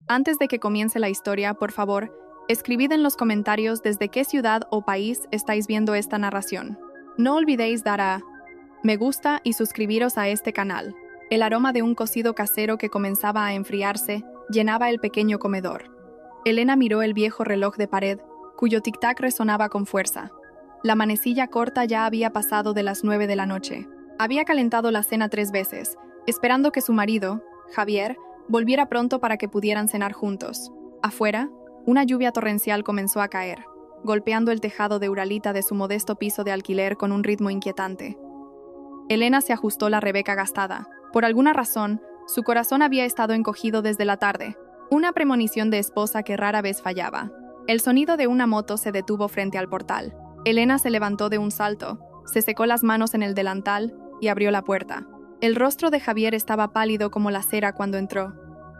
Antes de que comience la historia, por favor, escribid en los comentarios desde qué ciudad o país estáis viendo esta narración. No olvidéis dar a me gusta y suscribiros a este canal. El aroma de un cocido casero que comenzaba a enfriarse llenaba el pequeño comedor. Elena miró el viejo reloj de pared, cuyo tic-tac resonaba con fuerza. La manecilla corta ya había pasado de las 9 de la noche. Había calentado la cena 3 veces, esperando que su marido, Javier, volviera pronto para que pudieran cenar juntos. Afuera, una lluvia torrencial comenzó a caer, golpeando el tejado de Uralita de su modesto piso de alquiler con un ritmo inquietante. Elena se ajustó la rebeca gastada. Por alguna razón, su corazón había estado encogido desde la tarde, una premonición de esposa que rara vez fallaba. El sonido de una moto se detuvo frente al portal. Elena se levantó de un salto, se secó las manos en el delantal y abrió la puerta. El rostro de Javier estaba pálido como la cera cuando entró.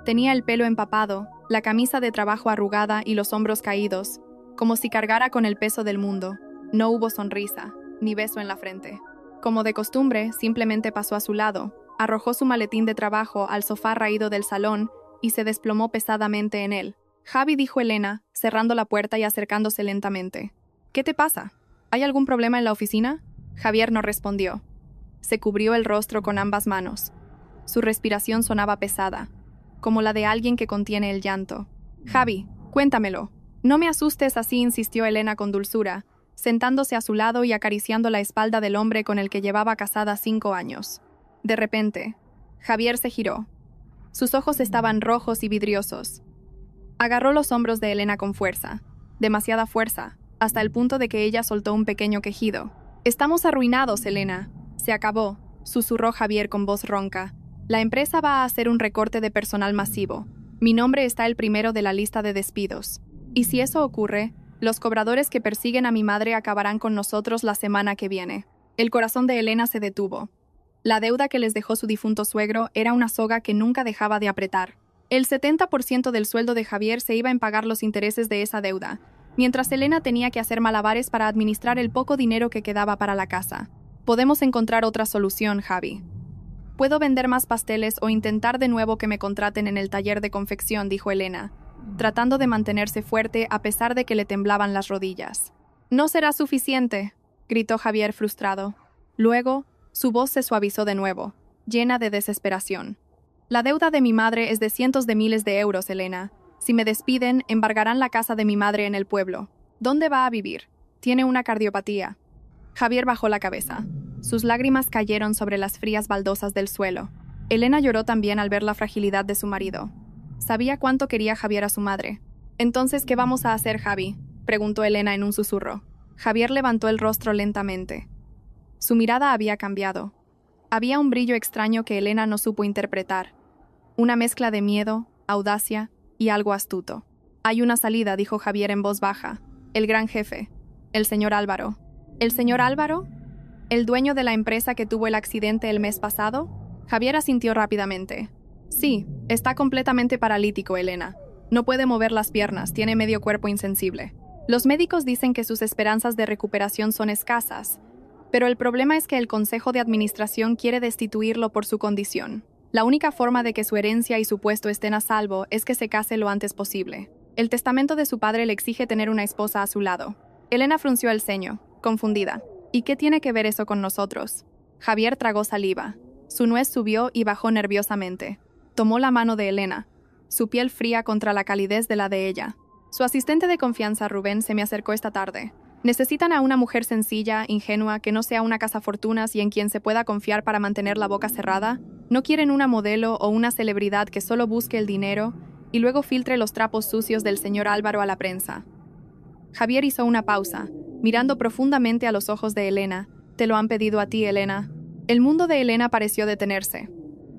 Tenía el pelo empapado, la camisa de trabajo arrugada y los hombros caídos, como si cargara con el peso del mundo. No hubo sonrisa, ni beso en la frente. Como de costumbre, simplemente pasó a su lado, arrojó su maletín de trabajo al sofá raído del salón y se desplomó pesadamente en él. Javi, dijo Elena, cerrando la puerta y acercándose lentamente. ¿Qué te pasa? ¿Hay algún problema en la oficina? Javier no respondió. Se cubrió el rostro con ambas manos. Su respiración sonaba pesada, como la de alguien que contiene el llanto. Javi, cuéntamelo. No me asustes así, insistió Elena con dulzura, sentándose a su lado y acariciando la espalda del hombre con el que llevaba casada 5 años. De repente, Javier se giró. Sus ojos estaban rojos y vidriosos. Agarró los hombros de Elena con fuerza, demasiada fuerza, hasta el punto de que ella soltó un pequeño quejido. «Estamos arruinados, Elena. Se acabó», susurró Javier con voz ronca. «La empresa va a hacer un recorte de personal masivo. Mi nombre está el primero de la lista de despidos. Y si eso ocurre, los cobradores que persiguen a mi madre acabarán con nosotros la semana que viene». El corazón de Elena se detuvo. La deuda que les dejó su difunto suegro era una soga que nunca dejaba de apretar. El 70% del sueldo de Javier se iba en pagar los intereses de esa deuda, mientras Elena tenía que hacer malabares para administrar el poco dinero que quedaba para la casa. «Podemos encontrar otra solución, Javi. Puedo vender más pasteles o intentar de nuevo que me contraten en el taller de confección», dijo Elena, tratando de mantenerse fuerte a pesar de que le temblaban las rodillas. «No será suficiente», gritó Javier frustrado. Luego, su voz se suavizó de nuevo, llena de desesperación. «La deuda de mi madre es de cientos de miles de euros, Elena. Si me despiden, embargarán la casa de mi madre en el pueblo. ¿Dónde va a vivir? Tiene una cardiopatía». Javier bajó la cabeza. Sus lágrimas cayeron sobre las frías baldosas del suelo. Elena lloró también al ver la fragilidad de su marido. Sabía cuánto quería Javier a su madre. «Entonces, ¿qué vamos a hacer, Javi?», preguntó Elena en un susurro. Javier levantó el rostro lentamente. Su mirada había cambiado. Había un brillo extraño que Elena no supo interpretar. Una mezcla de miedo, audacia y algo astuto. «Hay una salida», dijo Javier en voz baja. «El gran jefe, el señor Álvaro». «¿El señor Álvaro? ¿El dueño de la empresa que tuvo el accidente el mes pasado?». Javier asintió rápidamente. «Sí, está completamente paralítico, Elena. No puede mover las piernas, tiene medio cuerpo insensible. Los médicos dicen que sus esperanzas de recuperación son escasas, pero el problema es que el Consejo de Administración quiere destituirlo por su condición. La única forma de que su herencia y su puesto estén a salvo es que se case lo antes posible. El testamento de su padre le exige tener una esposa a su lado». Elena frunció el ceño, confundida. «¿Y qué tiene que ver eso con nosotros?». Javier tragó saliva. Su nuez subió y bajó nerviosamente. Tomó la mano de Elena, su piel fría contra la calidez de la de ella. «Su asistente de confianza, Rubén, se me acercó esta tarde. Necesitan a una mujer sencilla, ingenua, que no sea una cazafortunas y en quien se pueda confiar para mantener la boca cerrada. No quieren una modelo o una celebridad que solo busque el dinero y luego filtre los trapos sucios del señor Álvaro a la prensa». Javier hizo una pausa, mirando profundamente a los ojos de Elena. «Te lo han pedido a ti, Elena». El mundo de Elena pareció detenerse.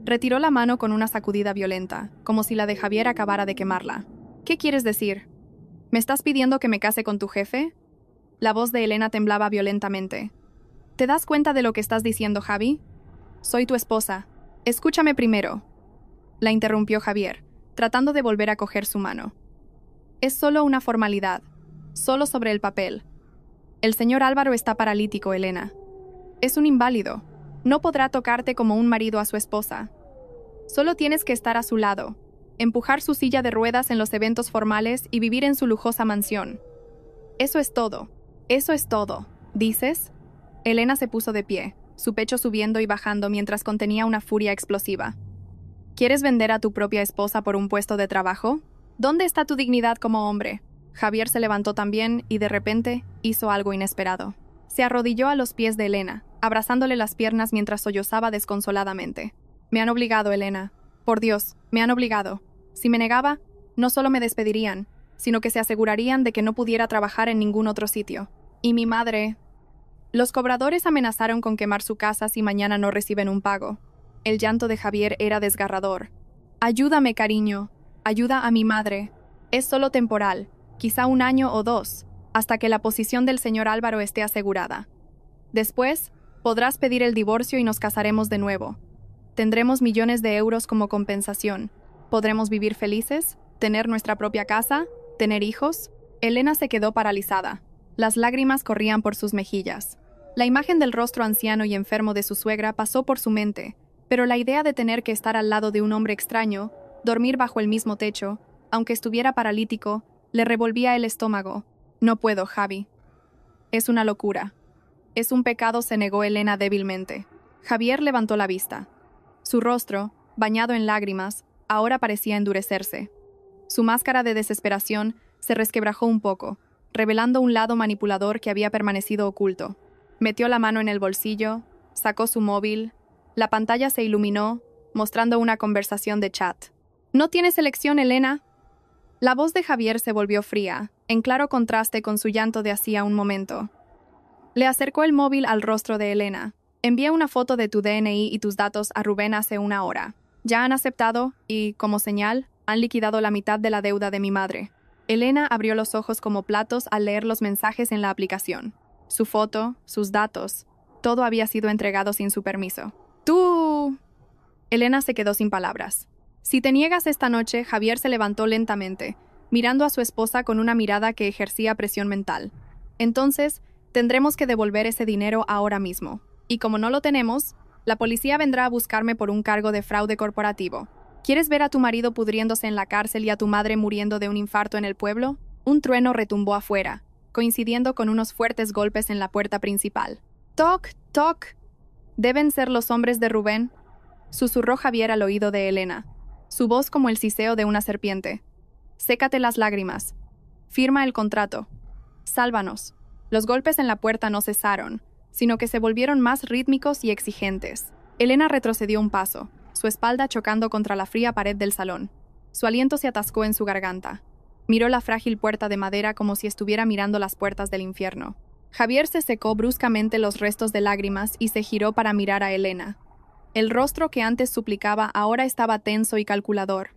Retiró la mano con una sacudida violenta, como si la de Javier acabara de quemarla. «¿Qué quieres decir? ¿Me estás pidiendo que me case con tu jefe?». La voz de Elena temblaba violentamente. «¿Te das cuenta de lo que estás diciendo, Javi? Soy tu esposa. Escúchame primero», la interrumpió Javier, tratando de volver a coger su mano. «Es solo una formalidad, solo sobre el papel. El señor Álvaro está paralítico, Elena. Es un inválido. No podrá tocarte como un marido a su esposa. Solo tienes que estar a su lado, empujar su silla de ruedas en los eventos formales y vivir en su lujosa mansión. Eso es todo. Eso es todo. ¿Dices? Elena se puso de pie, su pecho subiendo y bajando mientras contenía una furia explosiva. ¿Quieres vender a tu propia esposa por un puesto de trabajo? ¿Dónde está tu dignidad como hombre? Javier se levantó también y de repente hizo algo inesperado. Se arrodilló a los pies de Elena, abrazándole las piernas mientras sollozaba desconsoladamente. Me han obligado, Elena. Por Dios, me han obligado. Si me negaba, no solo me despedirían, sino que se asegurarían de que no pudiera trabajar en ningún otro sitio. Y mi madre... Los cobradores amenazaron con quemar su casa si mañana no reciben un pago. El llanto de Javier era desgarrador. Ayúdame, cariño. Ayuda a mi madre. Es solo temporal, quizá 1 año o 2, hasta que la posición del señor Álvaro esté asegurada. Después, podrás pedir el divorcio y nos casaremos de nuevo. Tendremos millones de euros como compensación. Podremos vivir felices, tener nuestra propia casa, tener hijos. Elena se quedó paralizada. Las lágrimas corrían por sus mejillas. La imagen del rostro anciano y enfermo de su suegra pasó por su mente, pero la idea de tener que estar al lado de un hombre extraño, dormir bajo el mismo techo, aunque estuviera paralítico, le revolvía el estómago. No puedo, Javi. Es una locura. Es un pecado, se negó Elena débilmente. Javier levantó la vista. Su rostro, bañado en lágrimas, ahora parecía endurecerse. Su máscara de desesperación se resquebrajó un poco, revelando un lado manipulador que había permanecido oculto. Metió la mano en el bolsillo, sacó su móvil. La pantalla se iluminó, mostrando una conversación de chat. «¿No tienes elección, Elena?» La voz de Javier se volvió fría, en claro contraste con su llanto de hacía un momento. Le acercó el móvil al rostro de Elena. «Envié una foto de tu DNI y tus datos a Rubén hace 1 hora. Ya han aceptado y, como señal, han liquidado la mitad de la deuda de mi madre». Elena abrió los ojos como platos al leer los mensajes en la aplicación. Su foto, sus datos, todo había sido entregado sin su permiso. ¡Tú! Elena se quedó sin palabras. «Si te niegas esta noche», Javier se levantó lentamente, mirando a su esposa con una mirada que ejercía presión mental. «Entonces, tendremos que devolver ese dinero ahora mismo. Y como no lo tenemos, la policía vendrá a buscarme por un cargo de fraude corporativo. ¿Quieres ver a tu marido pudriéndose en la cárcel y a tu madre muriendo de un infarto en el pueblo?» Un trueno retumbó afuera, coincidiendo con unos fuertes golpes en la puerta principal. «Toc, toc. ¿Deben ser los hombres de Rubén?», susurró Javier al oído de Elena, su voz como el siseo de una serpiente. «Sécate las lágrimas. Firma el contrato. Sálvanos». Los golpes en la puerta no cesaron, sino que se volvieron más rítmicos y exigentes. Elena retrocedió un paso, su espalda chocando contra la fría pared del salón. Su aliento se atascó en su garganta. Miró la frágil puerta de madera como si estuviera mirando las puertas del infierno. Javier se secó bruscamente los restos de lágrimas y se giró para mirar a Elena. El rostro que antes suplicaba ahora estaba tenso y calculador.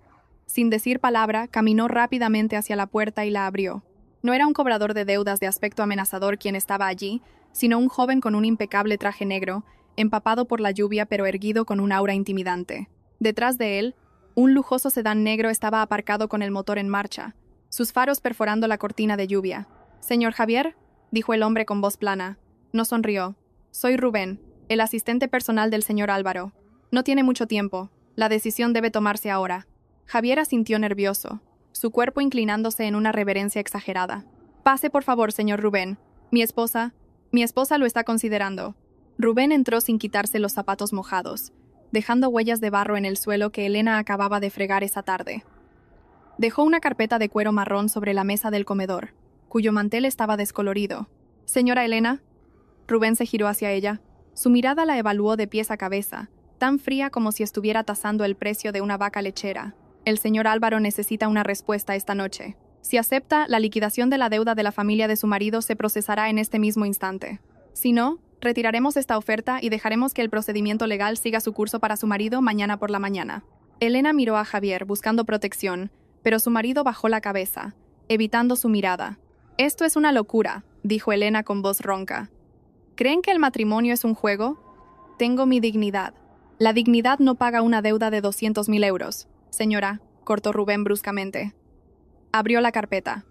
Sin decir palabra, caminó rápidamente hacia la puerta y la abrió. No era un cobrador de deudas de aspecto amenazador quien estaba allí, sino un joven con un impecable traje negro, empapado por la lluvia pero erguido con un aura intimidante. Detrás de él, un lujoso sedán negro estaba aparcado con el motor en marcha, sus faros perforando la cortina de lluvia. «Señor Javier», dijo el hombre con voz plana. No sonrió. «Soy Rubén, el asistente personal del señor Álvaro. No tiene mucho tiempo. La decisión debe tomarse ahora». Javier asintió nervioso, su cuerpo inclinándose en una reverencia exagerada. «Pase, por favor, señor Rubén. Mi esposa lo está considerando». Rubén entró sin quitarse los zapatos mojados, dejando huellas de barro en el suelo que Elena acababa de fregar esa tarde. Dejó una carpeta de cuero marrón sobre la mesa del comedor, cuyo mantel estaba descolorido. «Señora Elena». Rubén se giró hacia ella. Su mirada la evaluó de pies a cabeza, tan fría como si estuviera tasando el precio de una vaca lechera. «El señor Álvaro necesita una respuesta esta noche. Si acepta, la liquidación de la deuda de la familia de su marido se procesará en este mismo instante. Si no, retiraremos esta oferta y dejaremos que el procedimiento legal siga su curso para su marido mañana por la mañana». Elena miró a Javier buscando protección, pero su marido bajó la cabeza, evitando su mirada. «Esto es una locura», dijo Elena con voz ronca. «¿Creen que el matrimonio es un juego? Tengo mi dignidad. La dignidad no paga una deuda de 200.000 euros. Señora», cortó Rubén bruscamente. Abrió la carpeta.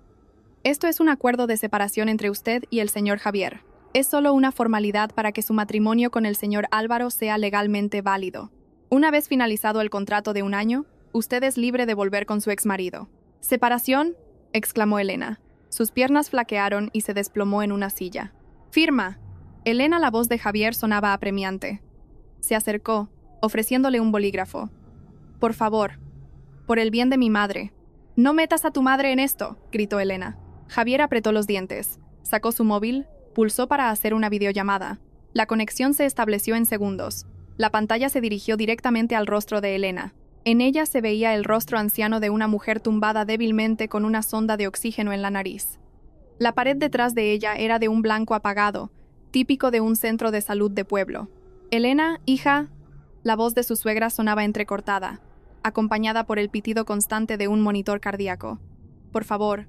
«Esto es un acuerdo de separación entre usted y el señor Javier. Es solo una formalidad para que su matrimonio con el señor Álvaro sea legalmente válido. Una vez finalizado el contrato de 1 año, usted es libre de volver con su exmarido. ¿Separación?, exclamó Elena. Sus piernas flaquearon y se desplomó en una silla. ¡Firma! Elena, la voz de Javier sonaba apremiante. Se acercó, ofreciéndole un bolígrafo. Por favor, por el bien de mi madre. No metas a tu madre en esto, gritó Elena. Javier apretó los dientes, sacó su móvil, pulsó para hacer una videollamada. La conexión se estableció en segundos. La pantalla se dirigió directamente al rostro de Elena. En ella se veía el rostro anciano de una mujer tumbada débilmente con una sonda de oxígeno en la nariz. La pared detrás de ella era de un blanco apagado, típico de un centro de salud de pueblo. Elena, hija, la voz de su suegra sonaba entrecortada, acompañada por el pitido constante de un monitor cardíaco. Por favor,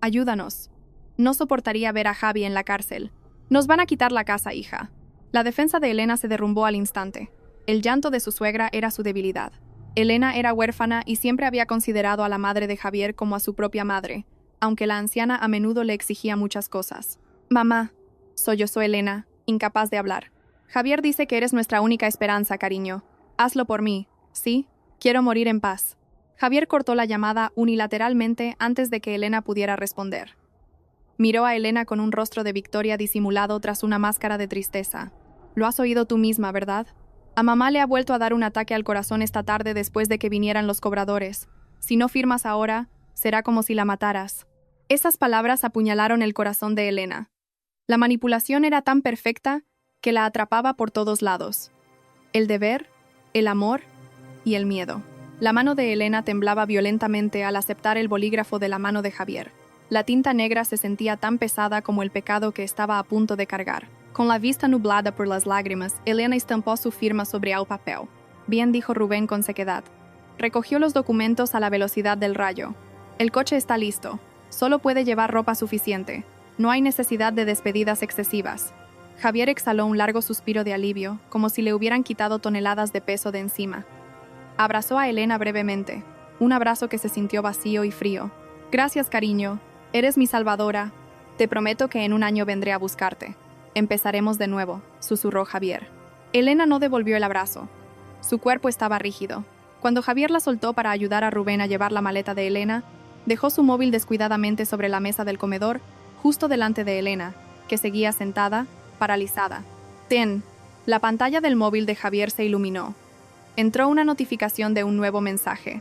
ayúdanos. No soportaría ver a Javi en la cárcel. Nos van a quitar la casa, hija. La defensa de Elena se derrumbó al instante. El llanto de su suegra era su debilidad. Elena era huérfana y siempre había considerado a la madre de Javier como a su propia madre, aunque la anciana a menudo le exigía muchas cosas. Mamá, sollozó Elena, incapaz de hablar. Javier dice que eres nuestra única esperanza, cariño. Hazlo por mí, ¿sí? Quiero morir en paz. Javier cortó la llamada unilateralmente antes de que Elena pudiera responder. Miró a Elena con un rostro de victoria disimulado tras una máscara de tristeza. Lo has oído tú misma, ¿verdad? A mamá le ha vuelto a dar un ataque al corazón esta tarde después de que vinieran los cobradores. Si no firmas ahora, será como si la mataras. Esas palabras apuñalaron el corazón de Elena. La manipulación era tan perfecta que la atrapaba por todos lados. El deber, el amor y el miedo. La mano de Elena temblaba violentamente al aceptar el bolígrafo de la mano de Javier. La tinta negra se sentía tan pesada como el pecado que estaba a punto de cargar. Con la vista nublada por las lágrimas, Elena estampó su firma sobre el papel. Bien, dijo Rubén con sequedad. Recogió los documentos a la velocidad del rayo. El coche está listo. Solo puede llevar ropa suficiente. No hay necesidad de despedidas excesivas. Javier exhaló un largo suspiro de alivio, como si le hubieran quitado toneladas de peso de encima. Abrazó a Elena brevemente, un abrazo que se sintió vacío y frío. Gracias, cariño. Eres mi salvadora. Te prometo que en un año vendré a buscarte. Empezaremos de nuevo, susurró Javier. Elena no devolvió el abrazo. Su cuerpo estaba rígido. Cuando Javier la soltó para ayudar a Rubén a llevar la maleta de Elena, dejó su móvil descuidadamente sobre la mesa del comedor, justo delante de Elena, que seguía sentada, paralizada. Ten. La pantalla del móvil de Javier se iluminó. Entró una notificación de un nuevo mensaje.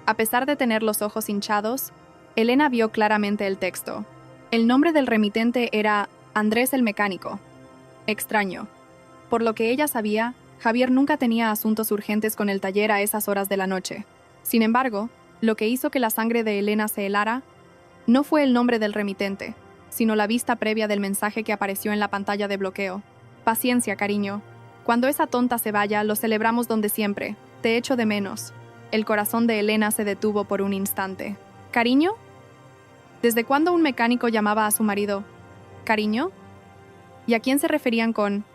A pesar de tener los ojos hinchados, Elena vio claramente el texto. El nombre del remitente era Andrés el mecánico. Extraño. Por lo que ella sabía, Javier nunca tenía asuntos urgentes con el taller a esas horas de la noche. Sin embargo, lo que hizo que la sangre de Elena se helara no fue el nombre del remitente, sino la vista previa del mensaje que apareció en la pantalla de bloqueo. Paciencia, cariño. Cuando esa tonta se vaya, lo celebramos donde siempre. Te echo de menos. El corazón de Elena se detuvo por un instante. ¿Cariño? ¿Desde cuándo un mecánico llamaba a su marido cariño? ¿Y a quién se referían con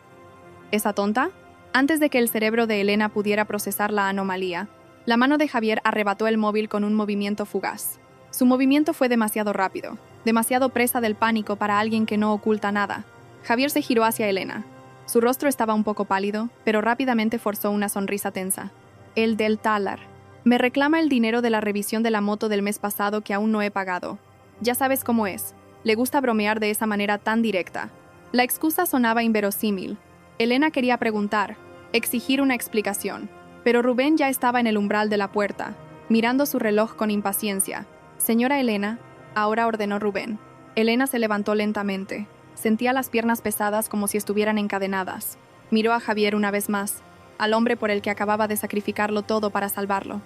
esa tonta? Antes de que el cerebro de Elena pudiera procesar la anomalía, la mano de Javier arrebató el móvil con un movimiento fugaz. Su movimiento fue demasiado rápido, demasiado presa del pánico para alguien que no oculta nada. Javier se giró hacia Elena. Su rostro estaba un poco pálido, pero rápidamente forzó una sonrisa tensa. El del talar. Me reclama el dinero de la revisión de la moto del mes pasado que aún no he pagado. Ya sabes cómo es. Le gusta bromear de esa manera tan directa. La excusa sonaba inverosímil. Elena quería preguntar, exigir una explicación, pero Rubén ya estaba en el umbral de la puerta, mirando su reloj con impaciencia. Señora Elena, ahora ordenó Rubén. Elena se levantó lentamente. Sentía las piernas pesadas como si estuvieran encadenadas. Miró a Javier una vez más, al hombre por el que acababa de sacrificarlo todo para salvarlo.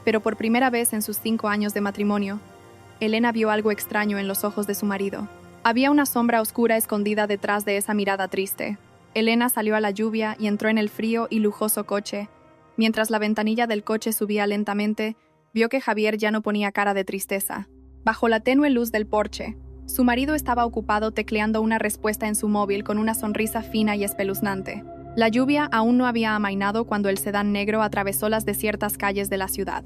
Pero por primera vez en sus 5 años de matrimonio, Elena vio algo extraño en los ojos de su marido. Había una sombra oscura escondida detrás de esa mirada triste. Elena salió a la lluvia y entró en el frío y lujoso coche. Mientras la ventanilla del coche subía lentamente, vio que Javier ya no ponía cara de tristeza. Bajo la tenue luz del porche, su marido estaba ocupado tecleando una respuesta en su móvil con una sonrisa fina y espeluznante. La lluvia aún no había amainado cuando el sedán negro atravesó las desiertas calles de la ciudad.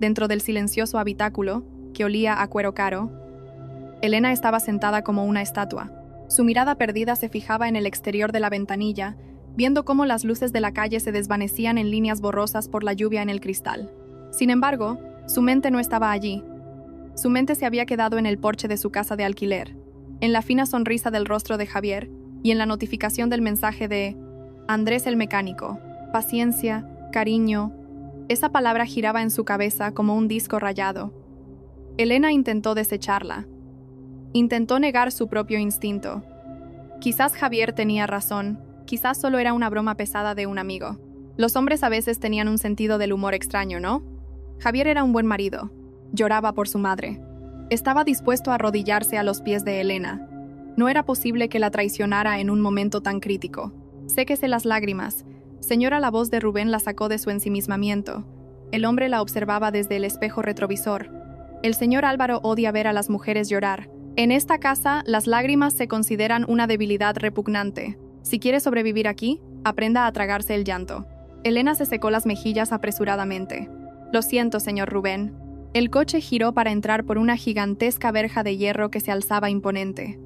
Dentro del silencioso habitáculo, que olía a cuero caro, Elena estaba sentada como una estatua. Su mirada perdida se fijaba en el exterior de la ventanilla, viendo cómo las luces de la calle se desvanecían en líneas borrosas por la lluvia en el cristal. Sin embargo, su mente no estaba allí. Su mente se había quedado en el porche de su casa de alquiler, en la fina sonrisa del rostro de Javier y en la notificación del mensaje de Andrés el mecánico. Paciencia, cariño. Esa palabra giraba en su cabeza como un disco rayado. Elena intentó desecharla. Intentó negar su propio instinto. Quizás Javier tenía razón, quizás solo era una broma pesada de un amigo. Los hombres a veces tenían un sentido del humor extraño, ¿no? Javier era un buen marido. Lloraba por su madre. Estaba dispuesto a arrodillarse a los pies de Elena. No era posible que la traicionara en un momento tan crítico. Séquese las lágrimas. Señora, la voz de Rubén la sacó de su ensimismamiento. El hombre la observaba desde el espejo retrovisor. El señor Álvaro odia ver a las mujeres llorar. En esta casa, las lágrimas se consideran una debilidad repugnante. Si quiere sobrevivir aquí, aprenda a tragarse el llanto. Elena se secó las mejillas apresuradamente. Lo siento, señor Rubén. El coche giró para entrar por una gigantesca verja de hierro que se alzaba imponente.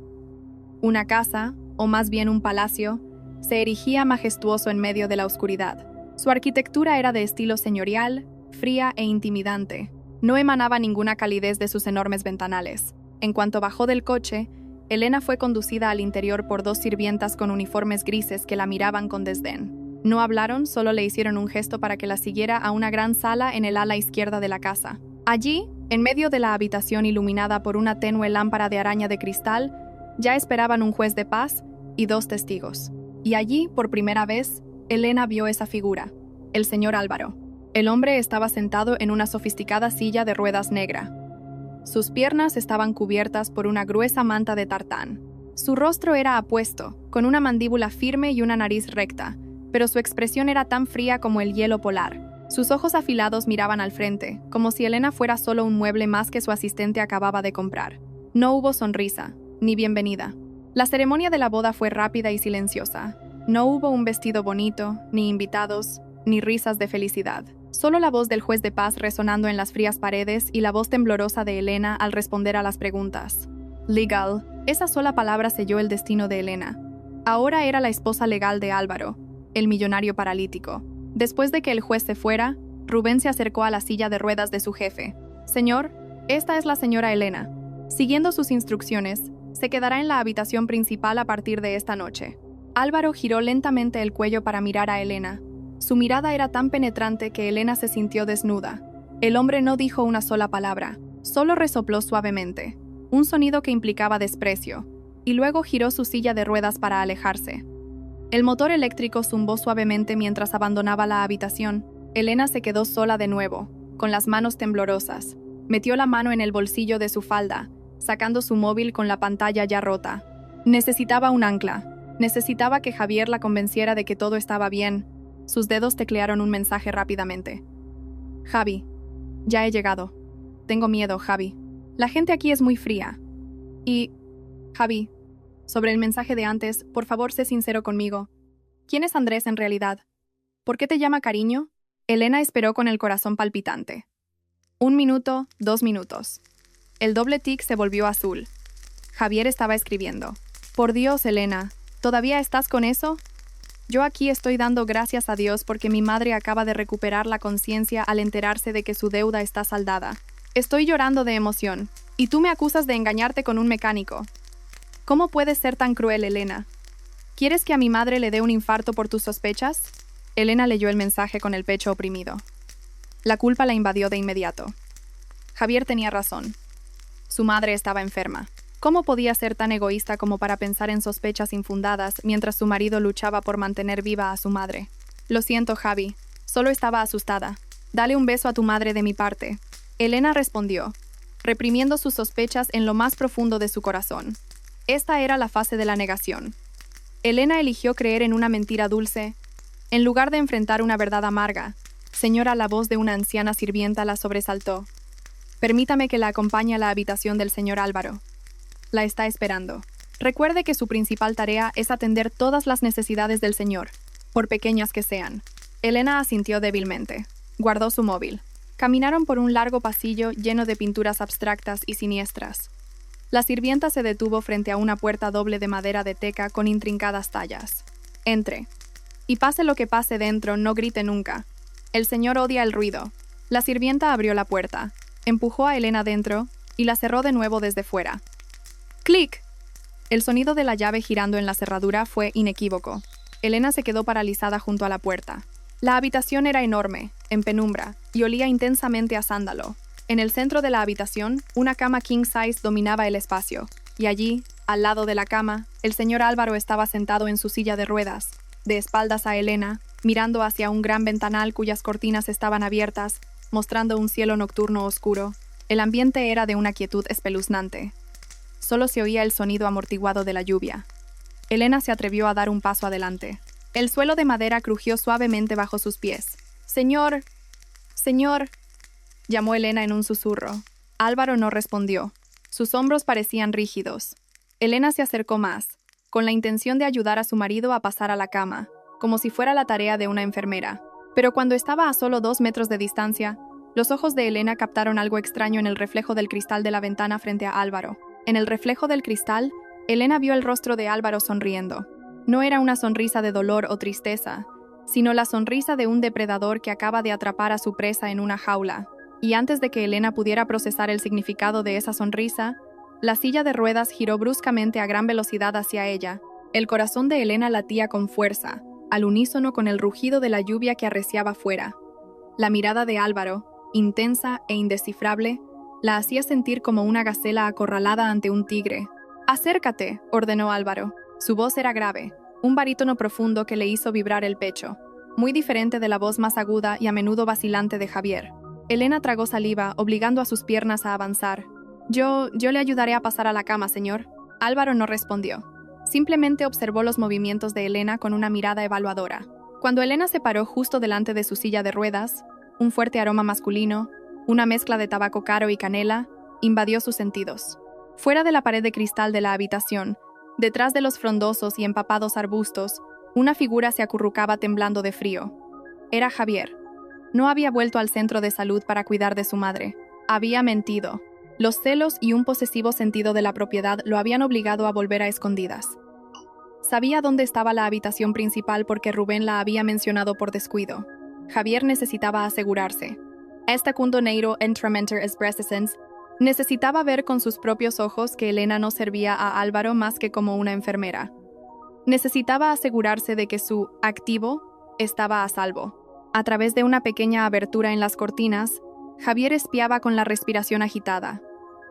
Una casa, o más bien un palacio, se erigía majestuoso en medio de la oscuridad. Su arquitectura era de estilo señorial, fría e intimidante. No emanaba ninguna calidez de sus enormes ventanales. En cuanto bajó del coche, Elena fue conducida al interior por dos sirvientas con uniformes grises que la miraban con desdén. No hablaron, solo le hicieron un gesto para que la siguiera a una gran sala en el ala izquierda de la casa. Allí, en medio de la habitación iluminada por una tenue lámpara de araña de cristal, ya esperaban un juez de paz y dos testigos. Y allí, por primera vez, Elena vio esa figura, el señor Álvaro. El hombre estaba sentado en una sofisticada silla de ruedas negra. Sus piernas estaban cubiertas por una gruesa manta de tartán. Su rostro era apuesto, con una mandíbula firme y una nariz recta, pero su expresión era tan fría como el hielo polar. Sus ojos afilados miraban al frente, como si Elena fuera solo un mueble más que su asistente acababa de comprar. No hubo sonrisa, ni bienvenida. La ceremonia de la boda fue rápida y silenciosa. No hubo un vestido bonito, ni invitados, ni risas de felicidad. Solo la voz del juez de paz resonando en las frías paredes y la voz temblorosa de Elena al responder a las preguntas. Legal. Esa sola palabra selló el destino de Elena. Ahora era la esposa legal de Álvaro, el millonario paralítico. Después de que el juez se fuera, Rubén se acercó a la silla de ruedas de su jefe. Señor, esta es la señora Elena. Siguiendo sus instrucciones, se quedará en la habitación principal a partir de esta noche. Álvaro giró lentamente el cuello para mirar a Elena. Su mirada era tan penetrante que Elena se sintió desnuda. El hombre no dijo una sola palabra, solo resopló suavemente, un sonido que implicaba desprecio, y luego giró su silla de ruedas para alejarse. El motor eléctrico zumbó suavemente mientras abandonaba la habitación. Elena se quedó sola de nuevo, con las manos temblorosas. Metió la mano en el bolsillo de su falda, sacando su móvil con la pantalla ya rota. Necesitaba un ancla. Necesitaba que Javier la convenciera de que todo estaba bien. Sus dedos teclearon un mensaje rápidamente. Javi, ya he llegado. Tengo miedo, Javi. La gente aquí es muy fría. Y, Javi, sobre el mensaje de antes, por favor, sé sincero conmigo. ¿Quién es Andrés en realidad? ¿Por qué te llama cariño? Elena esperó con el corazón palpitante. 1 minuto, 2 minutos. El doble tic se volvió azul. Javier estaba escribiendo. Por Dios, Elena, ¿todavía estás con eso? Yo aquí estoy dando gracias a Dios porque mi madre acaba de recuperar la conciencia al enterarse de que su deuda está saldada. Estoy llorando de emoción, y tú me acusas de engañarte con un mecánico. ¿Cómo puedes ser tan cruel, Elena? ¿Quieres que a mi madre le dé un infarto por tus sospechas? Elena leyó el mensaje con el pecho oprimido. La culpa la invadió de inmediato. Javier tenía razón. Su madre estaba enferma. ¿Cómo podía ser tan egoísta como para pensar en sospechas infundadas mientras su marido luchaba por mantener viva a su madre? Lo siento, Javi. Solo estaba asustada. Dale un beso a tu madre de mi parte. Elena respondió, reprimiendo sus sospechas en lo más profundo de su corazón. Esta era la fase de la negación. Elena eligió creer en una mentira dulce, en lugar de enfrentar una verdad amarga. Señora, la voz de una anciana sirvienta la sobresaltó. Permítame que la acompañe a la habitación del señor Álvaro. La está esperando. Recuerde que su principal tarea es atender todas las necesidades del señor, por pequeñas que sean. Elena asintió débilmente. Guardó su móvil. Caminaron por un largo pasillo lleno de pinturas abstractas y siniestras. La sirvienta se detuvo frente a una puerta doble de madera de teca con intrincadas tallas. Entre. Y pase lo que pase dentro, no grite nunca. El señor odia el ruido. La sirvienta abrió la puerta, empujó a Elena dentro y la cerró de nuevo desde fuera. ¡Clic! El sonido de la llave girando en la cerradura fue inequívoco. Elena se quedó paralizada junto a la puerta. La habitación era enorme, en penumbra, y olía intensamente a sándalo. En el centro de la habitación, una cama king size dominaba el espacio, y allí, al lado de la cama, el señor Álvaro estaba sentado en su silla de ruedas, de espaldas a Elena, mirando hacia un gran ventanal cuyas cortinas estaban abiertas, mostrando un cielo nocturno oscuro. El ambiente era de una quietud espeluznante. Solo se oía el sonido amortiguado de la lluvia. Elena se atrevió a dar un paso adelante. El suelo de madera crujió suavemente bajo sus pies. «Señor, señor», llamó Elena en un susurro. Álvaro no respondió. Sus hombros parecían rígidos. Elena se acercó más, con la intención de ayudar a su marido a pasar a la cama, como si fuera la tarea de una enfermera. Pero cuando estaba a solo 2 metros de distancia, los ojos de Elena captaron algo extraño en el reflejo del cristal de la ventana frente a Álvaro. En el reflejo del cristal, Elena vio el rostro de Álvaro sonriendo. No era una sonrisa de dolor o tristeza, sino la sonrisa de un depredador que acaba de atrapar a su presa en una jaula. Y antes de que Elena pudiera procesar el significado de esa sonrisa, la silla de ruedas giró bruscamente a gran velocidad hacia ella. El corazón de Elena latía con fuerza, al unísono con el rugido de la lluvia que arreciaba fuera. La mirada de Álvaro, intensa e indescifrable, la hacía sentir como una gacela acorralada ante un tigre. «Acércate», ordenó Álvaro. Su voz era grave, un barítono profundo que le hizo vibrar el pecho, muy diferente de la voz más aguda y a menudo vacilante de Javier. Elena tragó saliva, obligando a sus piernas a avanzar. Yo le ayudaré a pasar a la cama, señor». Álvaro no respondió. Simplemente observó los movimientos de Elena con una mirada evaluadora. Cuando Elena se paró justo delante de su silla de ruedas, un fuerte aroma masculino, una mezcla de tabaco caro y canela, invadió sus sentidos. Fuera de la pared de cristal de la habitación, detrás de los frondosos y empapados arbustos, una figura se acurrucaba temblando de frío. Era Javier. No había vuelto al centro de salud para cuidar de su madre. Había mentido. Los celos y un posesivo sentido de la propiedad lo habían obligado a volver a escondidas. Sabía dónde estaba la habitación principal porque Rubén la había mencionado por descuido. Javier necesitaba asegurarse. Esta condoneiro entramenter es presence. Necesitaba ver con sus propios ojos que Elena no servía a Álvaro más que como una enfermera. Necesitaba asegurarse de que su activo estaba a salvo. A través de una pequeña abertura en las cortinas, Javier espiaba con la respiración agitada.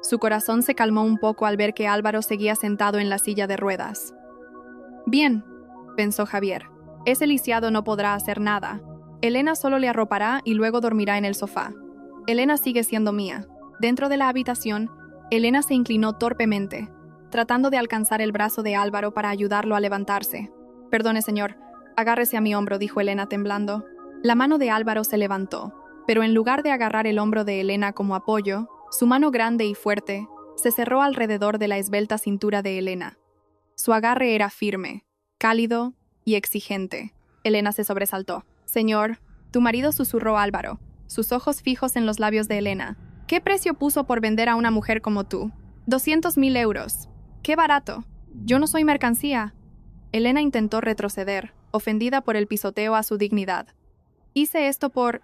Su corazón se calmó un poco al ver que Álvaro seguía sentado en la silla de ruedas. «Bien», pensó Javier. «Ese lisiado no podrá hacer nada. Elena solo le arropará y luego dormirá en el sofá. Elena sigue siendo mía». Dentro de la habitación, Elena se inclinó torpemente, tratando de alcanzar el brazo de Álvaro para ayudarlo a levantarse. «Perdone, señor. Agárrese a mi hombro», dijo Elena temblando. La mano de Álvaro se levantó, pero en lugar de agarrar el hombro de Elena como apoyo, su mano grande y fuerte se cerró alrededor de la esbelta cintura de Elena. Su agarre era firme, cálido y exigente. Elena se sobresaltó. «Señor», tu marido susurró Álvaro, sus ojos fijos en los labios de Elena. «¿Qué precio puso por vender a una mujer como tú? 200.000 euros. ¡Qué barato! Yo no soy mercancía». Elena intentó retroceder, ofendida por el pisoteo a su dignidad. «¿Hice esto por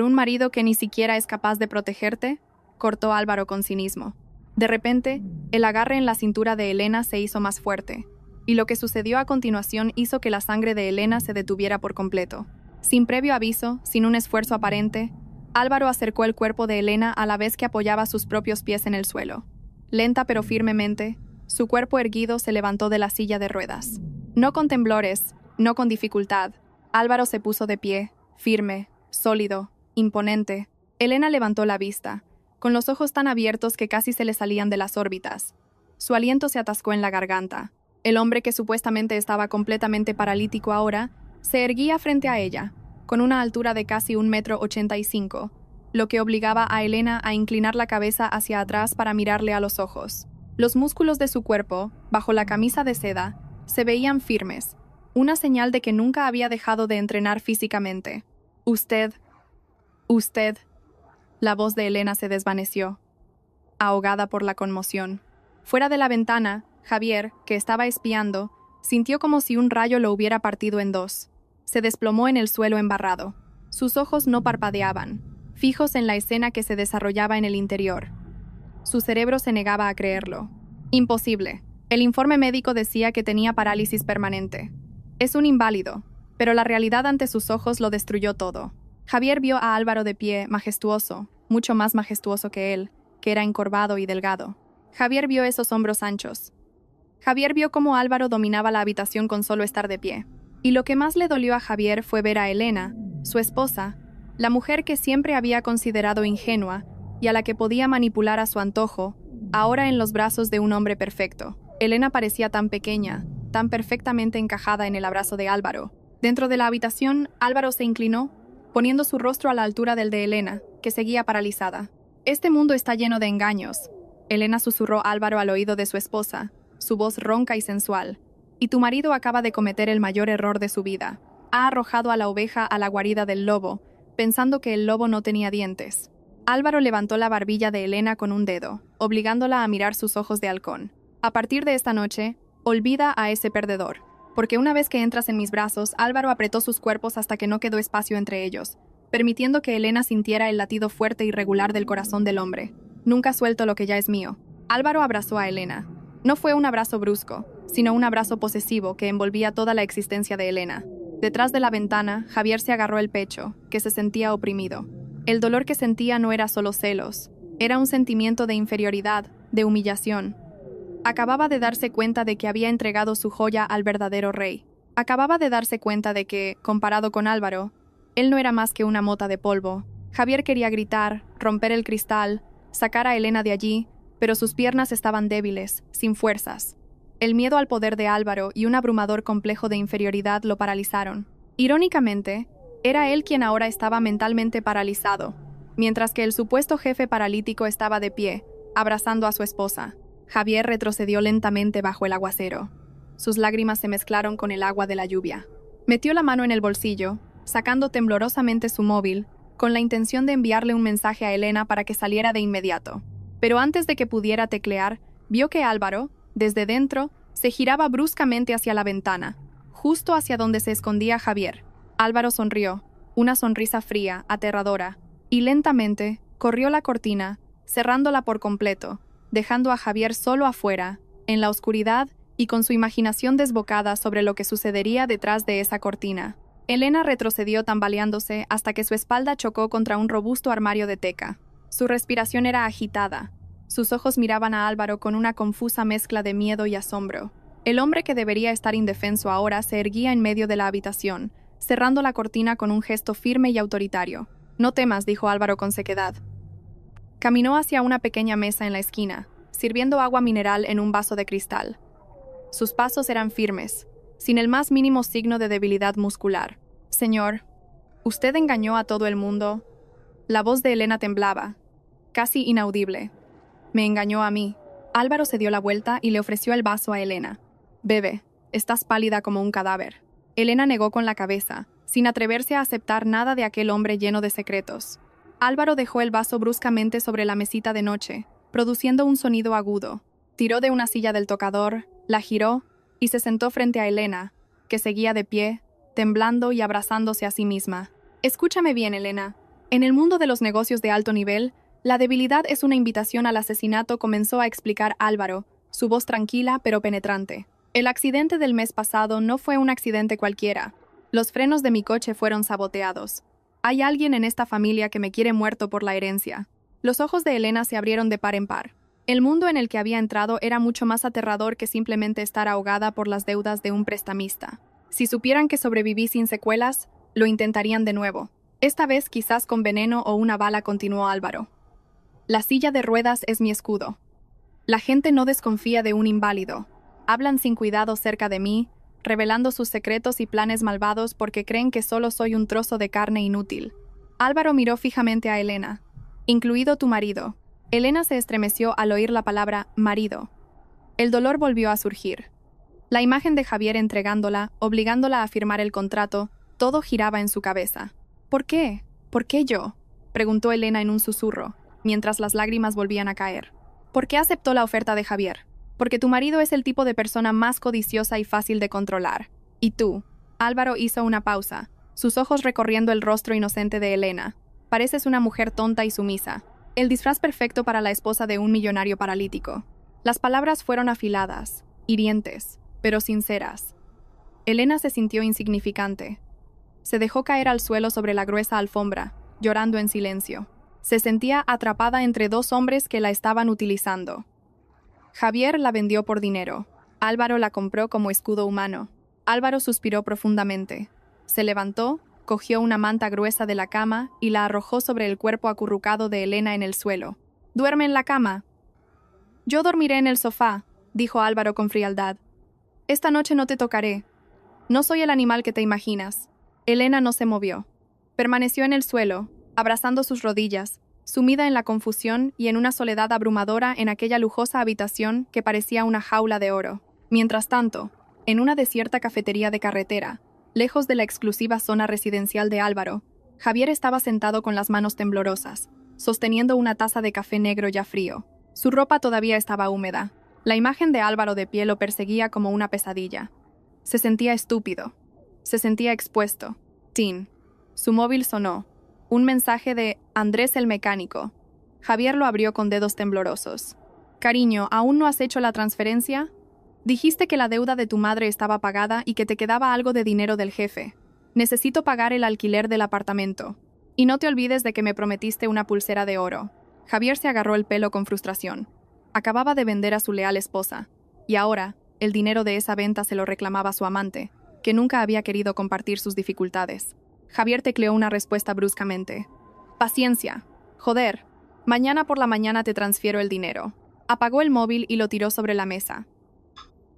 un marido que ni siquiera es capaz de protegerte?», cortó Álvaro con cinismo. De repente, el agarre en la cintura de Elena se hizo más fuerte, y lo que sucedió a continuación hizo que la sangre de Elena se detuviera por completo. Sin previo aviso, sin un esfuerzo aparente, Álvaro acercó el cuerpo de Elena a la vez que apoyaba sus propios pies en el suelo. Lenta pero firmemente, su cuerpo erguido se levantó de la silla de ruedas. No con temblores, no con dificultad, Álvaro se puso de pie, firme, sólido, imponente. Elena levantó la vista, con los ojos tan abiertos que casi se le salían de las órbitas. Su aliento se atascó en la garganta. El hombre que supuestamente estaba completamente paralítico ahora, se erguía frente a ella, con una altura de casi 1,85 m, lo que obligaba a Elena a inclinar la cabeza hacia atrás para mirarle a los ojos. Los músculos de su cuerpo, bajo la camisa de seda, se veían firmes, una señal de que nunca había dejado de entrenar físicamente. Usted. La voz de Elena se desvaneció, ahogada por la conmoción. Fuera de la ventana, Javier, que estaba espiando, sintió como si un rayo lo hubiera partido en dos. Se desplomó en el suelo embarrado. Sus ojos no parpadeaban. fijos en la escena que se desarrollaba en el interior. Su cerebro se negaba a creerlo. Imposible. El informe médico decía que tenía parálisis permanente. Es un inválido, pero la realidad ante sus ojos lo destruyó todo. Javier vio a Álvaro de pie, majestuoso, mucho más majestuoso que él, que era encorvado y delgado. Javier vio esos hombros anchos. Javier vio cómo Álvaro dominaba la habitación con solo estar de pie. Y lo que más le dolió a Javier fue ver a Elena, su esposa, la mujer que siempre había considerado ingenua y a la que podía manipular a su antojo, ahora en los brazos de un hombre perfecto. Elena parecía tan pequeña, tan perfectamente encajada en el abrazo de Álvaro. Dentro de la habitación, Álvaro se inclinó, poniendo su rostro a la altura del de Elena, que seguía paralizada. «Este mundo está lleno de engaños», Elena susurró Álvaro al oído de su esposa, su voz ronca y sensual. «Y tu marido acaba de cometer el mayor error de su vida. Ha arrojado a la oveja a la guarida del lobo, pensando que el lobo no tenía dientes». Álvaro levantó la barbilla de Elena con un dedo, obligándola a mirar sus ojos de halcón. «A partir de esta noche, olvida a ese perdedor. Porque una vez que entras en mis brazos, Álvaro apretó sus cuerpos hasta que no quedó espacio entre ellos, permitiendo que Elena sintiera el latido fuerte y regular del corazón del hombre. «Nunca suelto lo que ya es mío». Álvaro abrazó a Elena. No fue un abrazo brusco, sino un abrazo posesivo que envolvía toda la existencia de Elena. Detrás de la ventana, Javier se agarró el pecho, que se sentía oprimido. El dolor que sentía no era solo celos, era un sentimiento de inferioridad, de humillación. Acababa de darse cuenta de que había entregado su joya al verdadero rey. Acababa de darse cuenta de que, comparado con Álvaro, él no era más que una mota de polvo. Javier quería gritar, romper el cristal, sacar a Elena de allí, pero sus piernas estaban débiles, sin fuerzas. El miedo al poder de Álvaro y un abrumador complejo de inferioridad lo paralizaron. Irónicamente, era él quien ahora estaba mentalmente paralizado, mientras que el supuesto jefe paralítico estaba de pie, abrazando a su esposa. Javier retrocedió lentamente bajo el aguacero. Sus lágrimas se mezclaron con el agua de la lluvia. Metió la mano en el bolsillo, sacando temblorosamente su móvil, con la intención de enviarle un mensaje a Elena para que saliera de inmediato. Pero antes de que pudiera teclear, vio que Álvaro, desde dentro, se giraba bruscamente hacia la ventana, justo hacia donde se escondía Javier. Álvaro sonrió, una sonrisa fría, aterradora, y lentamente corrió la cortina, cerrándola por completo, dejando a Javier solo afuera, en la oscuridad y con su imaginación desbocada sobre lo que sucedería detrás de esa cortina. Elena retrocedió tambaleándose hasta que su espalda chocó contra un robusto armario de teca. Su respiración era agitada. Sus ojos miraban a Álvaro con una confusa mezcla de miedo y asombro. El hombre que debería estar indefenso ahora se erguía en medio de la habitación, cerrando la cortina con un gesto firme y autoritario. «No temas», dijo Álvaro con sequedad. Caminó hacia una pequeña mesa en la esquina, sirviendo agua mineral en un vaso de cristal. Sus pasos eran firmes, sin el más mínimo signo de debilidad muscular. «Señor, ¿usted engañó a todo el mundo?» La voz de Elena temblaba, casi inaudible. «Me engañó a mí». Álvaro se dio la vuelta y le ofreció el vaso a Elena. «Bebe, estás pálida como un cadáver». Elena negó con la cabeza, sin atreverse a aceptar nada de aquel hombre lleno de secretos. Álvaro dejó el vaso bruscamente sobre la mesita de noche, produciendo un sonido agudo. Tiró de una silla del tocador, la giró y se sentó frente a Elena, que seguía de pie, temblando y abrazándose a sí misma. «Escúchame bien, Elena. En el mundo de los negocios de alto nivel, la debilidad es una invitación al asesinato», comenzó a explicar Álvaro, su voz tranquila pero penetrante. «El accidente del mes pasado no fue un accidente cualquiera. Los frenos de mi coche fueron saboteados. Hay alguien en esta familia que me quiere muerto por la herencia». Los ojos de Elena se abrieron de par en par. El mundo en el que había entrado era mucho más aterrador que simplemente estar ahogada por las deudas de un prestamista. Si supieran que sobreviví sin secuelas, lo intentarían de nuevo. Esta vez quizás con veneno o una bala, continuó Álvaro. «La silla de ruedas es mi escudo. La gente no desconfía de un inválido. Hablan sin cuidado cerca de mí, revelando sus secretos y planes malvados porque creen que solo soy un trozo de carne inútil». Álvaro miró fijamente a Elena. «Incluido tu marido». Elena se estremeció al oír la palabra marido. El dolor volvió a surgir. La imagen de Javier entregándola, obligándola a firmar el contrato, todo giraba en su cabeza. «¿Por qué? ¿Por qué yo?», preguntó Elena en un susurro, mientras las lágrimas volvían a caer. «¿Por qué aceptó la oferta de Javier? Porque tu marido es el tipo de persona más codiciosa y fácil de controlar. Y tú». Álvaro hizo una pausa, sus ojos recorriendo el rostro inocente de Elena. Pareces una mujer tonta y sumisa. El disfraz perfecto para la esposa de un millonario paralítico. Las palabras fueron afiladas, hirientes, pero sinceras. Elena se sintió insignificante. Se dejó caer al suelo sobre la gruesa alfombra, llorando en silencio. Se sentía atrapada entre dos hombres que la estaban utilizando. Javier la vendió por dinero. Álvaro la compró como escudo humano. Álvaro suspiró profundamente. Se levantó, cogió una manta gruesa de la cama y la arrojó sobre el cuerpo acurrucado de Elena en el suelo. «Duerme en la cama». «Yo dormiré en el sofá», dijo Álvaro con frialdad. «Esta noche no te tocaré. No soy el animal que te imaginas». Elena no se movió. Permaneció en el suelo, abrazando sus rodillas, sumida en la confusión y en una soledad abrumadora en aquella lujosa habitación que parecía una jaula de oro. Mientras tanto, en una desierta cafetería de carretera, lejos de la exclusiva zona residencial de Álvaro, Javier estaba sentado con las manos temblorosas, sosteniendo una taza de café negro ya frío. Su ropa todavía estaba húmeda. La imagen de Álvaro de pie lo perseguía como una pesadilla. Se sentía estúpido. Se sentía expuesto. Tin. Su móvil sonó. Un mensaje de Andrés el mecánico. Javier lo abrió con dedos temblorosos. «Cariño, ¿aún no has hecho la transferencia? Dijiste que la deuda de tu madre estaba pagada y que te quedaba algo de dinero del jefe. Necesito pagar el alquiler del apartamento. Y no te olvides de que me prometiste una pulsera de oro». Javier se agarró el pelo con frustración. Acababa de vender a su leal esposa. Y ahora, el dinero de esa venta se lo reclamaba su amante, que nunca había querido compartir sus dificultades. Javier tecleó una respuesta bruscamente. «Paciencia. Joder. Mañana por la mañana te transfiero el dinero». Apagó el móvil y lo tiró sobre la mesa.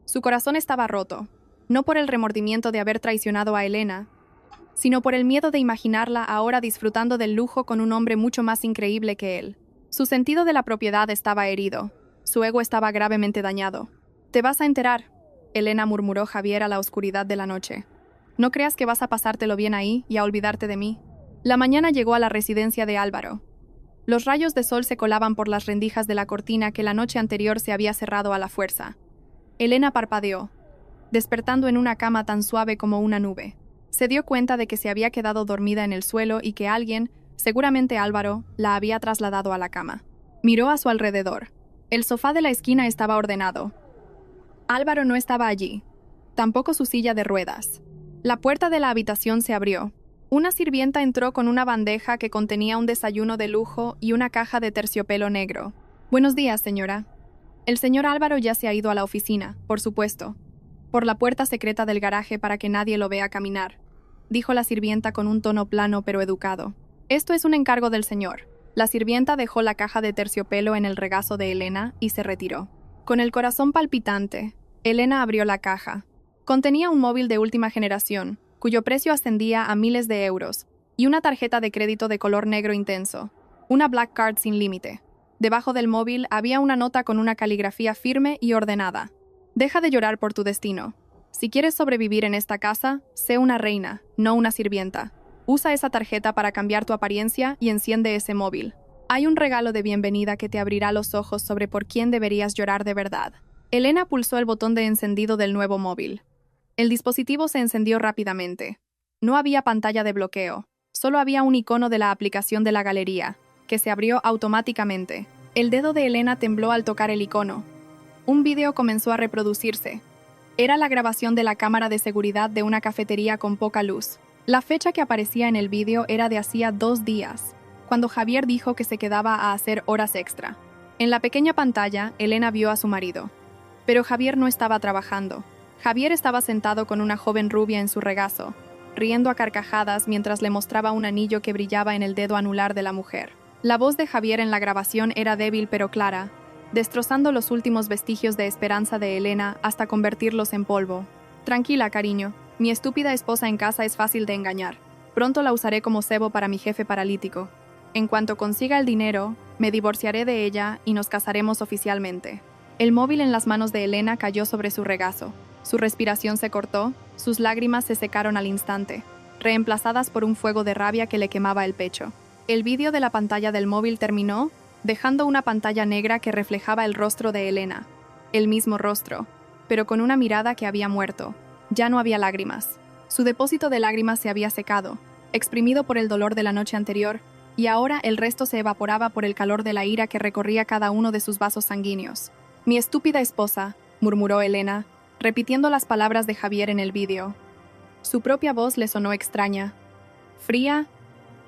Su corazón estaba roto, no por el remordimiento de haber traicionado a Elena, sino por el miedo de imaginarla ahora disfrutando del lujo con un hombre mucho más increíble que él. Su sentido de la propiedad estaba herido. Su ego estaba gravemente dañado. «Te vas a enterar», Elena murmuró Javier a la oscuridad de la noche. «No creas que vas a pasártelo bien ahí y a olvidarte de mí». La mañana llegó a la residencia de Álvaro. Los rayos de sol se colaban por las rendijas de la cortina que la noche anterior se había cerrado a la fuerza. Elena parpadeó, despertando en una cama tan suave como una nube. Se dio cuenta de que se había quedado dormida en el suelo y que alguien, seguramente Álvaro, la había trasladado a la cama. Miró a su alrededor. El sofá de la esquina estaba ordenado. Álvaro no estaba allí, tampoco su silla de ruedas. La puerta de la habitación se abrió. Una sirvienta entró con una bandeja que contenía un desayuno de lujo y una caja de terciopelo negro. «Buenos días, señora». El señor Álvaro ya se ha ido a la oficina, por supuesto. Por la puerta secreta del garaje para que nadie lo vea caminar, dijo la sirvienta con un tono plano pero educado. «Esto es un encargo del señor». La sirvienta dejó la caja de terciopelo en el regazo de Elena y se retiró. Con el corazón palpitante, Elena abrió la caja. Contenía un móvil de última generación, cuyo precio ascendía a miles de euros, y una tarjeta de crédito de color negro intenso, una Black Card sin límite. Debajo del móvil había una nota con una caligrafía firme y ordenada. «Deja de llorar por tu destino. Si quieres sobrevivir en esta casa, sé una reina, no una sirvienta. Usa esa tarjeta para cambiar tu apariencia y enciende ese móvil. Hay un regalo de bienvenida que te abrirá los ojos sobre por quién deberías llorar de verdad». Elena pulsó el botón de encendido del nuevo móvil. El dispositivo se encendió rápidamente. No había pantalla de bloqueo, solo había un icono de la aplicación de la galería, que se abrió automáticamente. El dedo de Elena tembló al tocar el icono. Un vídeo comenzó a reproducirse. Era la grabación de la cámara de seguridad de una cafetería con poca luz. La fecha que aparecía en el vídeo era de hacía 2 días, cuando Javier dijo que se quedaba a hacer horas extra. En la pequeña pantalla, Elena vio a su marido. Pero Javier no estaba trabajando. Javier estaba sentado con una joven rubia en su regazo, riendo a carcajadas mientras le mostraba un anillo que brillaba en el dedo anular de la mujer. La voz de Javier en la grabación era débil pero clara, destrozando los últimos vestigios de esperanza de Elena hasta convertirlos en polvo. «Tranquila, cariño. Mi estúpida esposa en casa es fácil de engañar. Pronto la usaré como cebo para mi jefe paralítico. En cuanto consiga el dinero, me divorciaré de ella y nos casaremos oficialmente». El móvil en las manos de Elena cayó sobre su regazo. Su respiración se cortó, sus lágrimas se secaron al instante, reemplazadas por un fuego de rabia que le quemaba el pecho. El vídeo de la pantalla del móvil terminó, dejando una pantalla negra que reflejaba el rostro de Elena. El mismo rostro, pero con una mirada que había muerto. Ya no había lágrimas. Su depósito de lágrimas se había secado, exprimido por el dolor de la noche anterior, y ahora el resto se evaporaba por el calor de la ira que recorría cada uno de sus vasos sanguíneos. «Mi estúpida esposa», murmuró Elena, repitiendo las palabras de Javier en el vídeo. Su propia voz le sonó extraña, fría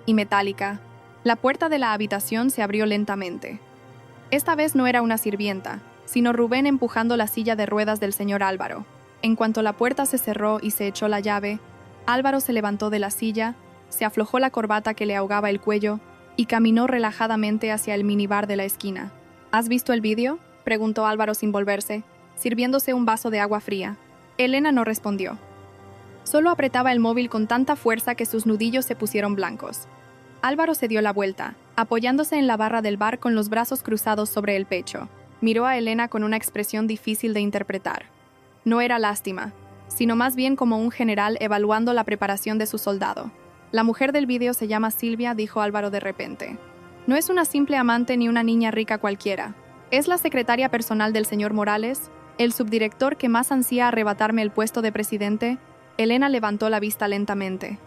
y metálica. La puerta de la habitación se abrió lentamente. Esta vez no era una sirvienta, sino Rubén empujando la silla de ruedas del señor Álvaro. En cuanto la puerta se cerró y se echó la llave, Álvaro se levantó de la silla, se aflojó la corbata que le ahogaba el cuello y caminó relajadamente hacia el minibar de la esquina. «¿Has visto el vídeo?», preguntó Álvaro sin volverse, sirviéndose un vaso de agua fría. Elena no respondió. Solo apretaba el móvil con tanta fuerza que sus nudillos se pusieron blancos. Álvaro se dio la vuelta, apoyándose en la barra del bar con los brazos cruzados sobre el pecho. Miró a Elena con una expresión difícil de interpretar. No era lástima, sino más bien como un general evaluando la preparación de su soldado. «La mujer del vídeo se llama Silvia», dijo Álvaro de repente. «No es una simple amante ni una niña rica cualquiera. Es la secretaria personal del señor Morales, el subdirector que más ansía arrebatarme el puesto de presidente». Elena levantó la vista lentamente.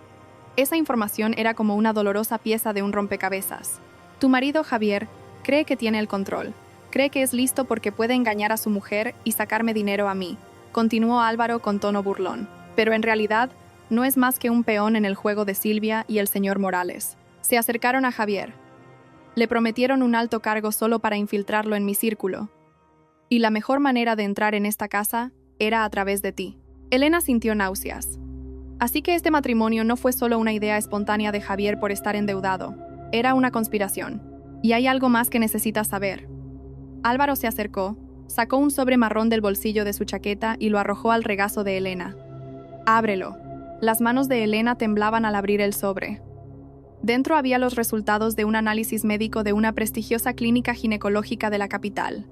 Esa información era como una dolorosa pieza de un rompecabezas. «Tu marido, Javier, cree que tiene el control. Cree que es listo porque puede engañar a su mujer y sacarme dinero a mí», continuó Álvaro con tono burlón. «Pero en realidad, no es más que un peón en el juego de Silvia y el señor Morales». Se acercaron a Javier. Le prometieron un alto cargo solo para infiltrarlo en mi círculo. «Y la mejor manera de entrar en esta casa era a través de ti». Elena sintió náuseas. Así que este matrimonio no fue solo una idea espontánea de Javier por estar endeudado. Era una conspiración. Y hay algo más que necesitas saber. Álvaro se acercó, sacó un sobre marrón del bolsillo de su chaqueta y lo arrojó al regazo de Elena. «Ábrelo». Las manos de Elena temblaban al abrir el sobre. Dentro había los resultados de un análisis médico de una prestigiosa clínica ginecológica de la capital.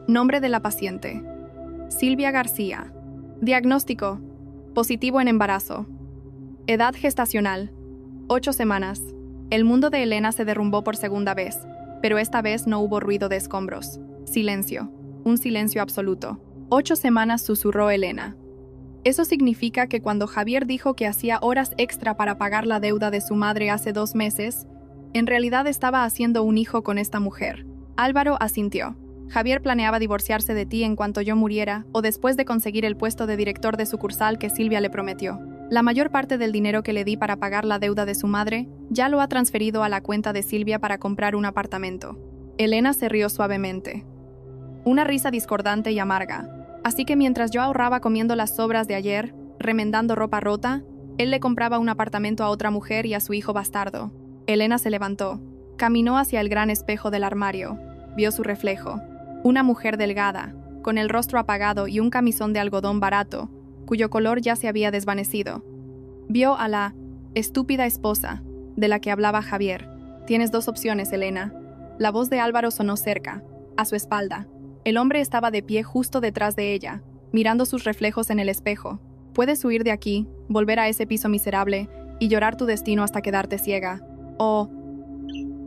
Nombre de la paciente: Silvia García. Diagnóstico: positivo en embarazo. Edad gestacional: 8 semanas. El mundo de Elena se derrumbó por segunda vez, pero esta vez no hubo ruido de escombros. Silencio, un silencio absoluto. 8 semanas, susurró Elena. Eso significa que cuando Javier dijo que hacía horas extra para pagar la deuda de su madre hace 2 meses, en realidad estaba haciendo un hijo con esta mujer. Álvaro asintió. Javier planeaba divorciarse de ti en cuanto yo muriera o después de conseguir el puesto de director de sucursal que Silvia le prometió. La mayor parte del dinero que le di para pagar la deuda de su madre ya lo ha transferido a la cuenta de Silvia para comprar un apartamento. Elena se rió suavemente. Una risa discordante y amarga. Así que mientras yo ahorraba comiendo las sobras de ayer, remendando ropa rota, él le compraba un apartamento a otra mujer y a su hijo bastardo. Elena se levantó. Caminó hacia el gran espejo del armario. Vio su reflejo. Una mujer delgada, con el rostro apagado y un camisón de algodón barato, cuyo color ya se había desvanecido. Vio a la estúpida esposa, de la que hablaba Javier. «Tienes 2 opciones, Elena». La voz de Álvaro sonó cerca, a su espalda. El hombre estaba de pie justo detrás de ella, mirando sus reflejos en el espejo. «Puedes huir de aquí, volver a ese piso miserable y llorar tu destino hasta quedarte ciega. O...».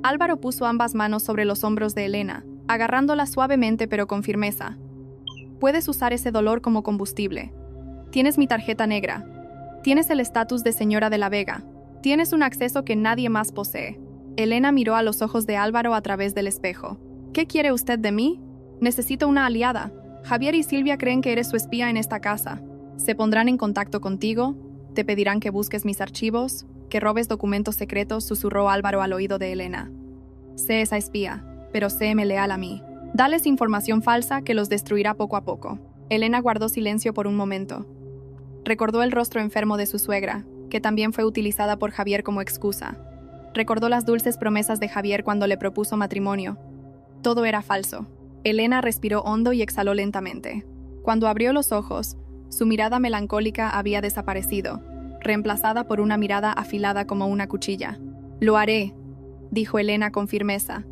Álvaro puso ambas manos sobre los hombros de Elena, agarrándola suavemente pero con firmeza. «Puedes usar ese dolor como combustible. Tienes mi tarjeta negra. Tienes el estatus de señora de la Vega. Tienes un acceso que nadie más posee». Elena miró a los ojos de Álvaro a través del espejo. «¿Qué quiere usted de mí? Necesito una aliada. Javier y Silvia creen que eres su espía en esta casa. Se pondrán en contacto contigo, te pedirán que busques mis archivos, que robes documentos secretos», susurró Álvaro al oído de Elena. «Sé esa espía, pero séme leal a mí. Dales información falsa que los destruirá poco a poco». Elena guardó silencio por un momento. Recordó el rostro enfermo de su suegra, que también fue utilizada por Javier como excusa. Recordó las dulces promesas de Javier cuando le propuso matrimonio. Todo era falso. Elena respiró hondo y exhaló lentamente. Cuando abrió los ojos, su mirada melancólica había desaparecido, reemplazada por una mirada afilada como una cuchilla. «Lo haré», dijo Elena con firmeza.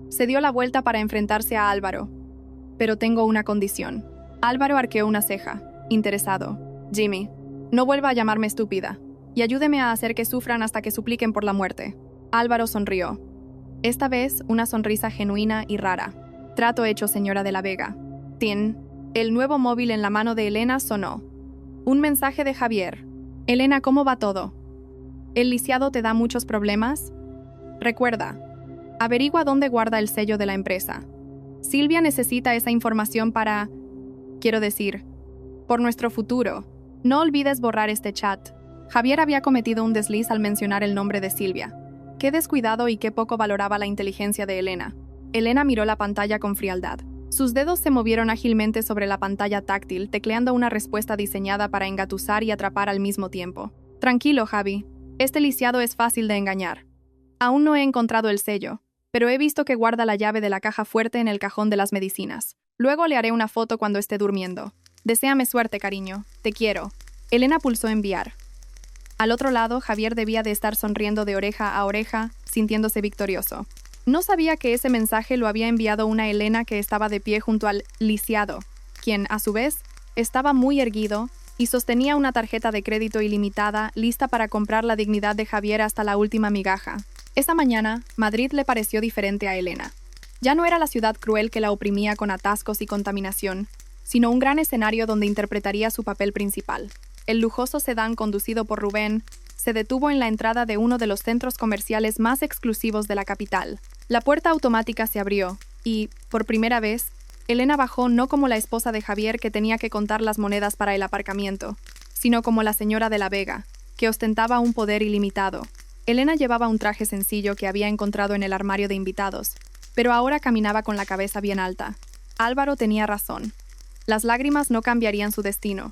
Se dio la vuelta para enfrentarse a Álvaro. «Pero tengo una condición». Álvaro arqueó una ceja, interesado. «Jimmy, no vuelva a llamarme estúpida, y ayúdeme a hacer que sufran hasta que supliquen por la muerte». Álvaro sonrió. Esta vez, una sonrisa genuina y rara. «Trato hecho, señora de la Vega». Tin. El nuevo móvil en la mano de Elena sonó. Un mensaje de Javier. «Elena, ¿cómo va todo? ¿El lisiado te da muchos problemas?». Recuerda, averigua dónde guarda el sello de la empresa. Silvia necesita esa información para... Quiero decir, por nuestro futuro. No olvides borrar este chat. Javier había cometido un desliz al mencionar el nombre de Silvia. Qué descuidado y qué poco valoraba la inteligencia de Elena. Elena miró la pantalla con frialdad. Sus dedos se movieron ágilmente sobre la pantalla táctil, tecleando una respuesta diseñada para engatusar y atrapar al mismo tiempo. Tranquilo, Javi. Este lisiado es fácil de engañar. Aún no he encontrado el sello, pero he visto que guarda la llave de la caja fuerte en el cajón de las medicinas. Luego le haré una foto cuando esté durmiendo. Deséame suerte, cariño. Te quiero. Elena pulsó enviar. Al otro lado, Javier debía de estar sonriendo de oreja a oreja, sintiéndose victorioso. No sabía que ese mensaje lo había enviado una Elena que estaba de pie junto al lisiado, quien, a su vez, estaba muy erguido y sostenía una tarjeta de crédito ilimitada lista para comprar la dignidad de Javier hasta la última migaja. Esa mañana, Madrid le pareció diferente a Elena. Ya no era la ciudad cruel que la oprimía con atascos y contaminación, sino un gran escenario donde interpretaría su papel principal. El lujoso sedán conducido por Rubén se detuvo en la entrada de uno de los centros comerciales más exclusivos de la capital. La puerta automática se abrió y, por primera vez, Elena bajó no como la esposa de Javier que tenía que contar las monedas para el aparcamiento, sino como la señora de la Vega, que ostentaba un poder ilimitado. Elena llevaba un traje sencillo que había encontrado en el armario de invitados, pero ahora caminaba con la cabeza bien alta. Álvaro tenía razón. Las lágrimas no cambiarían su destino.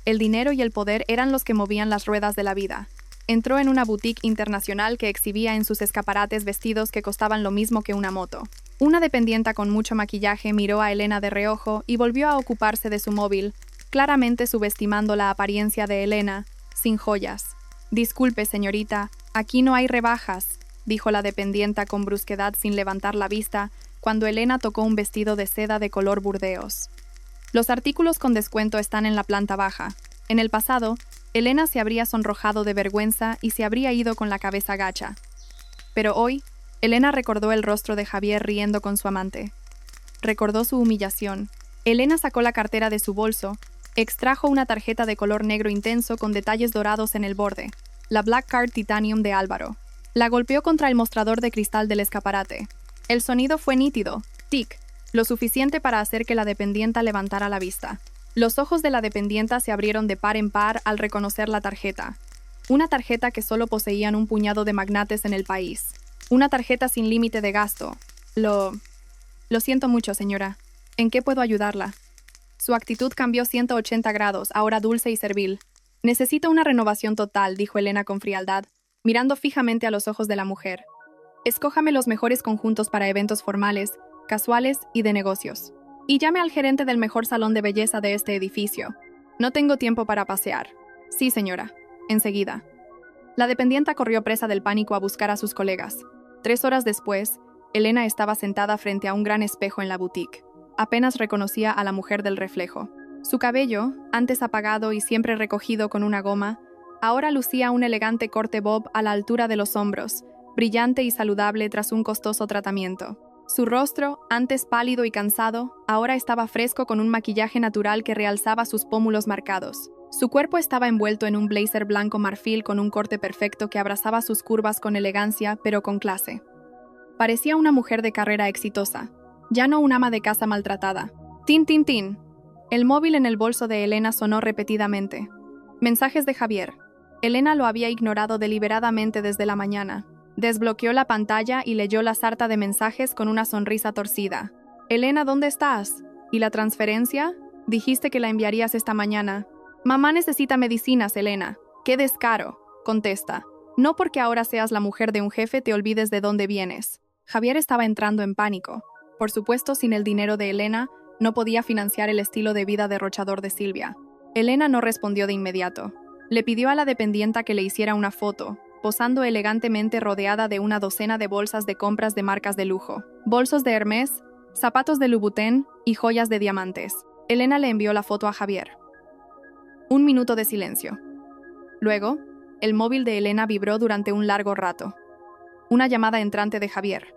El dinero y el poder eran los que movían las ruedas de la vida. Entró en una boutique internacional que exhibía en sus escaparates vestidos que costaban lo mismo que una moto. Una dependienta con mucho maquillaje miró a Elena de reojo y volvió a ocuparse de su móvil, claramente subestimando la apariencia de Elena, sin joyas. «Disculpe, señorita, aquí no hay rebajas», dijo la dependienta con brusquedad sin levantar la vista, cuando Elena tocó un vestido de seda de color burdeos. «Los artículos con descuento están en la planta baja». En el pasado, Elena se habría sonrojado de vergüenza y se habría ido con la cabeza gacha. Pero hoy, Elena recordó el rostro de Javier riendo con su amante. Recordó su humillación. Elena sacó la cartera de su bolso, extrajo una tarjeta de color negro intenso con detalles dorados en el borde, la Black Card Titanium de Álvaro. La golpeó contra el mostrador de cristal del escaparate. El sonido fue nítido, tic, lo suficiente para hacer que la dependienta levantara la vista. Los ojos de la dependienta se abrieron de par en par al reconocer la tarjeta. Una tarjeta que solo poseían un puñado de magnates en el país. Una tarjeta sin límite de gasto. Lo siento mucho, señora. ¿En qué puedo ayudarla? Su actitud cambió 180 grados, ahora dulce y servil. Necesito una renovación total, dijo Elena con frialdad, mirando fijamente a los ojos de la mujer. Escójame los mejores conjuntos para eventos formales, casuales y de negocios. Y llame al gerente del mejor salón de belleza de este edificio. No tengo tiempo para pasear. Sí, señora. Enseguida. La dependienta corrió presa del pánico a buscar a sus colegas. 3 horas después, Elena estaba sentada frente a un gran espejo en la boutique. Apenas reconocía a la mujer del reflejo. Su cabello, antes apagado y siempre recogido con una goma, ahora lucía un elegante corte bob a la altura de los hombros, brillante y saludable tras un costoso tratamiento. Su rostro, antes pálido y cansado, ahora estaba fresco con un maquillaje natural que realzaba sus pómulos marcados. Su cuerpo estaba envuelto en un blazer blanco marfil con un corte perfecto que abrazaba sus curvas con elegancia, pero con clase. Parecía una mujer de carrera exitosa, ya no un ama de casa maltratada. ¡Tin, tin, tin! El móvil en el bolso de Elena sonó repetidamente. Mensajes de Javier. Elena lo había ignorado deliberadamente desde la mañana. Desbloqueó la pantalla y leyó la sarta de mensajes con una sonrisa torcida. «Elena, ¿dónde estás? ¿Y la transferencia? Dijiste que la enviarías esta mañana». «Mamá necesita medicinas, Elena». «¡Qué descaro!», contesta. «No porque ahora seas la mujer de un jefe te olvides de dónde vienes». Javier estaba entrando en pánico. Por supuesto, sin el dinero de Elena, no podía financiar el estilo de vida derrochador de Silvia. Elena no respondió de inmediato. Le pidió a la dependienta que le hiciera una foto, posando elegantemente rodeada de una docena de bolsas de compras de marcas de lujo, bolsos de Hermès, zapatos de Louboutin y joyas de diamantes. Elena le envió la foto a Javier. 1 minuto de silencio. Luego, el móvil de Elena vibró durante un largo rato. Una llamada entrante de Javier.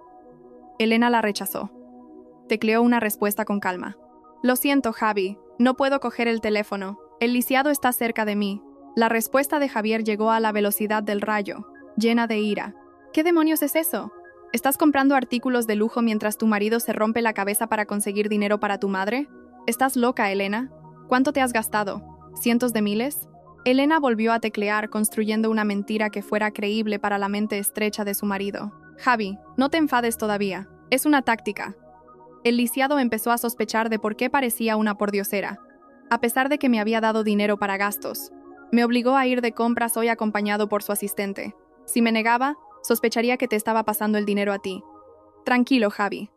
Elena la rechazó. Tecleó una respuesta con calma. «Lo siento, Javi, no puedo coger el teléfono. El lisiado está cerca de mí». La respuesta de Javier llegó a la velocidad del rayo, llena de ira. «¿Qué demonios es eso? ¿Estás comprando artículos de lujo mientras tu marido se rompe la cabeza para conseguir dinero para tu madre? ¿Estás loca, Elena? ¿Cuánto te has gastado? ¿Cientos de miles? Elena volvió a teclear, construyendo una mentira que fuera creíble para la mente estrecha de su marido. Javi, no te enfades todavía. Es una táctica. El lisiado empezó a sospechar de por qué parecía una pordiosera. A pesar de que me había dado dinero para gastos, me obligó a ir de compras hoy acompañado por su asistente. Si me negaba, sospecharía que te estaba pasando el dinero a ti. Tranquilo, Javi.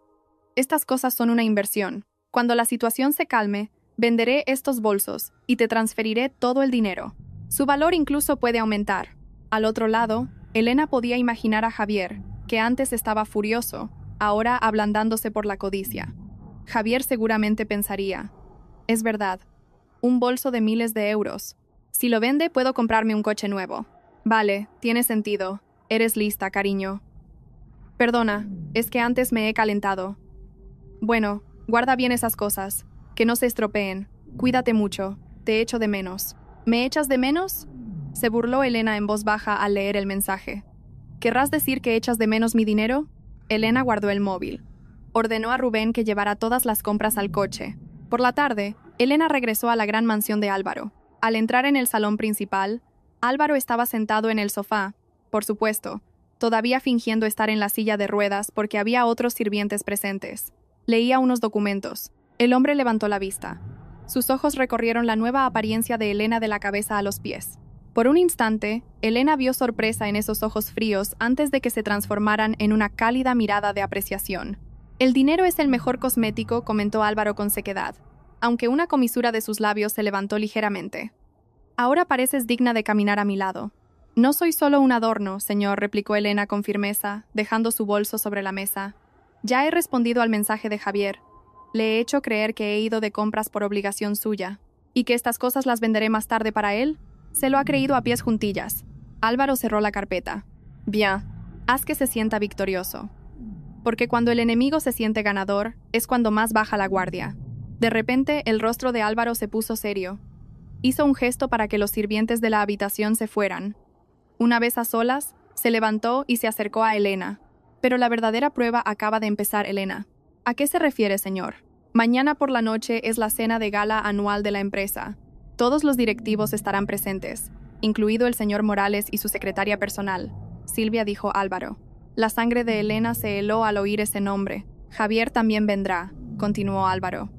Estas cosas son una inversión. Cuando la situación se calme, venderé estos bolsos y te transferiré todo el dinero. Su valor incluso puede aumentar. Al otro lado, Elena podía imaginar a Javier, que antes estaba furioso, ahora ablandándose por la codicia. Javier seguramente pensaría: es verdad, un bolso de miles de euros. Si lo vende, puedo comprarme un coche nuevo. Vale, tiene sentido. Eres lista, cariño. Perdona, es que antes me he calentado. Bueno, guarda bien esas cosas, que no se estropeen. Cuídate mucho, te echo de menos. ¿Me echas de menos? Se burló Elena en voz baja al leer el mensaje. ¿Querrás decir que echas de menos mi dinero? Elena guardó el móvil. Ordenó a Rubén que llevara todas las compras al coche. Por la tarde, Elena regresó a la gran mansión de Álvaro. Al entrar en el salón principal, Álvaro estaba sentado en el sofá, por supuesto, todavía fingiendo estar en la silla de ruedas porque había otros sirvientes presentes. Leía unos documentos. El hombre levantó la vista. Sus ojos recorrieron la nueva apariencia de Elena de la cabeza a los pies. Por un instante, Elena vio sorpresa en esos ojos fríos antes de que se transformaran en una cálida mirada de apreciación. El dinero es el mejor cosmético, comentó Álvaro con sequedad, aunque una comisura de sus labios se levantó ligeramente. Ahora pareces digna de caminar a mi lado. No soy solo un adorno, señor, replicó Elena con firmeza, dejando su bolso sobre la mesa. Ya he respondido al mensaje de Javier. Le he hecho creer que he ido de compras por obligación suya, y que estas cosas las venderé más tarde para él. Se lo ha creído a pies juntillas. Álvaro cerró la carpeta. Bien, haz que se sienta victorioso. Porque cuando el enemigo se siente ganador, es cuando más baja la guardia. De repente, el rostro de Álvaro se puso serio. Hizo un gesto para que los sirvientes de la habitación se fueran. Una vez a solas, se levantó y se acercó a Elena. Pero la verdadera prueba acaba de empezar, Elena. ¿A qué se refiere, señor? Mañana por la noche es la cena de gala anual de la empresa. Todos los directivos estarán presentes, incluido el señor Morales y su secretaria personal. Silvia dijo Álvaro. La sangre de Elena se heló al oír ese nombre. Javier también vendrá, continuó Álvaro.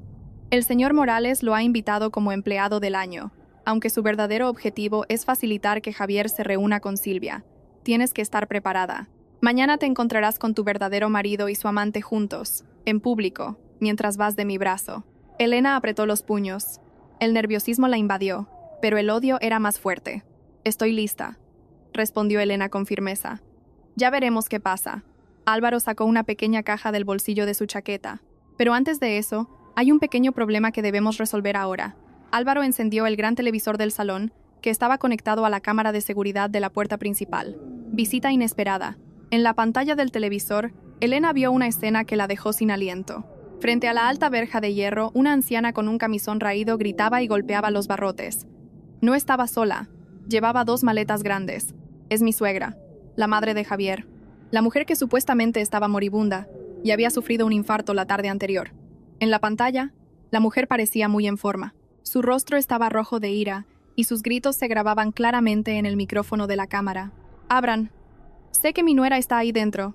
El señor Morales lo ha invitado como empleado del año, aunque su verdadero objetivo es facilitar que Javier se reúna con Silvia. Tienes que estar preparada. Mañana te encontrarás con tu verdadero marido y su amante juntos, en público, mientras vas de mi brazo. Elena apretó los puños. El nerviosismo la invadió, pero el odio era más fuerte. Estoy lista, respondió Elena con firmeza. Ya veremos qué pasa. Álvaro sacó una pequeña caja del bolsillo de su chaqueta. Pero antes de eso, hay un pequeño problema que debemos resolver ahora. Álvaro encendió el gran televisor del salón, que estaba conectado a la cámara de seguridad de la puerta principal. Visita inesperada. En la pantalla del televisor, Elena vio una escena que la dejó sin aliento. Frente a la alta verja de hierro, una anciana con un camisón raído gritaba y golpeaba los barrotes. No estaba sola. Llevaba 2 maletas grandes. Es mi suegra, la madre de Javier, la mujer que supuestamente estaba moribunda y había sufrido un infarto la tarde anterior. En la pantalla, la mujer parecía muy en forma. Su rostro estaba rojo de ira y sus gritos se grababan claramente en el micrófono de la cámara. «Abran. Sé que mi nuera está ahí dentro.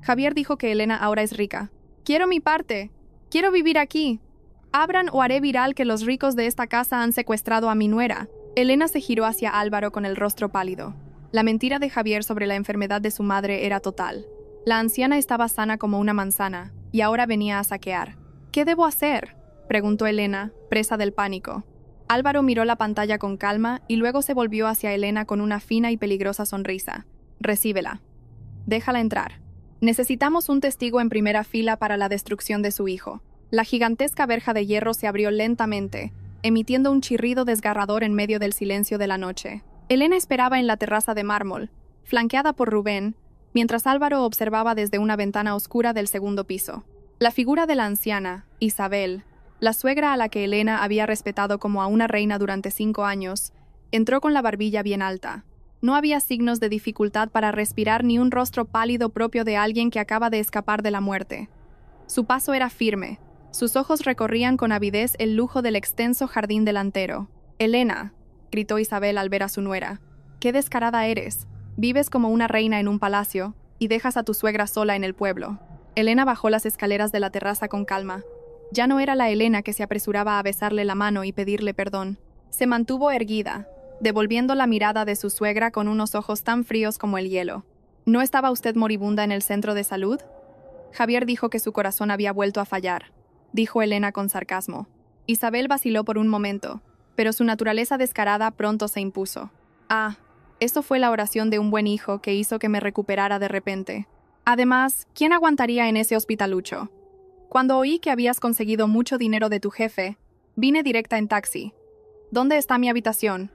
Javier dijo que Elena ahora es rica. Quiero mi parte. Quiero vivir aquí. Abran o haré viral que los ricos de esta casa han secuestrado a mi nuera». Elena se giró hacia Álvaro con el rostro pálido. La mentira de Javier sobre la enfermedad de su madre era total. La anciana estaba sana como una manzana, y ahora venía a saquear. «¿Qué debo hacer?», preguntó Elena, presa del pánico. Álvaro miró la pantalla con calma y luego se volvió hacia Elena con una fina y peligrosa sonrisa. «Recíbela. Déjala entrar. Necesitamos un testigo en primera fila para la destrucción de su hijo». La gigantesca verja de hierro se abrió lentamente, emitiendo un chirrido desgarrador en medio del silencio de la noche. Elena esperaba en la terraza de mármol, flanqueada por Rubén, mientras Álvaro observaba desde una ventana oscura del segundo piso. La figura de la anciana, Isabel, la suegra a la que Elena había respetado como a una reina durante 5 años, entró con la barbilla bien alta. No había signos de dificultad para respirar ni un rostro pálido propio de alguien que acaba de escapar de la muerte. Su paso era firme. Sus ojos recorrían con avidez el lujo del extenso jardín delantero. «Elena», gritó Isabel al ver a su nuera, «qué descarada eres. Vives como una reina en un palacio y dejas a tu suegra sola en el pueblo». Elena bajó las escaleras de la terraza con calma. Ya no era la Elena que se apresuraba a besarle la mano y pedirle perdón. Se mantuvo erguida, devolviendo la mirada de su suegra con unos ojos tan fríos como el hielo. «¿No estaba usted moribunda en el centro de salud?» Javier dijo que su corazón había vuelto a fallar, dijo Elena con sarcasmo. Isabel vaciló por un momento, pero su naturaleza descarada pronto se impuso. «Ah, eso fue la oración de un buen hijo que hizo que me recuperara de repente. Además, ¿quién aguantaría en ese hospitalucho? Cuando oí que habías conseguido mucho dinero de tu jefe, vine directa en taxi. ¿Dónde está mi habitación?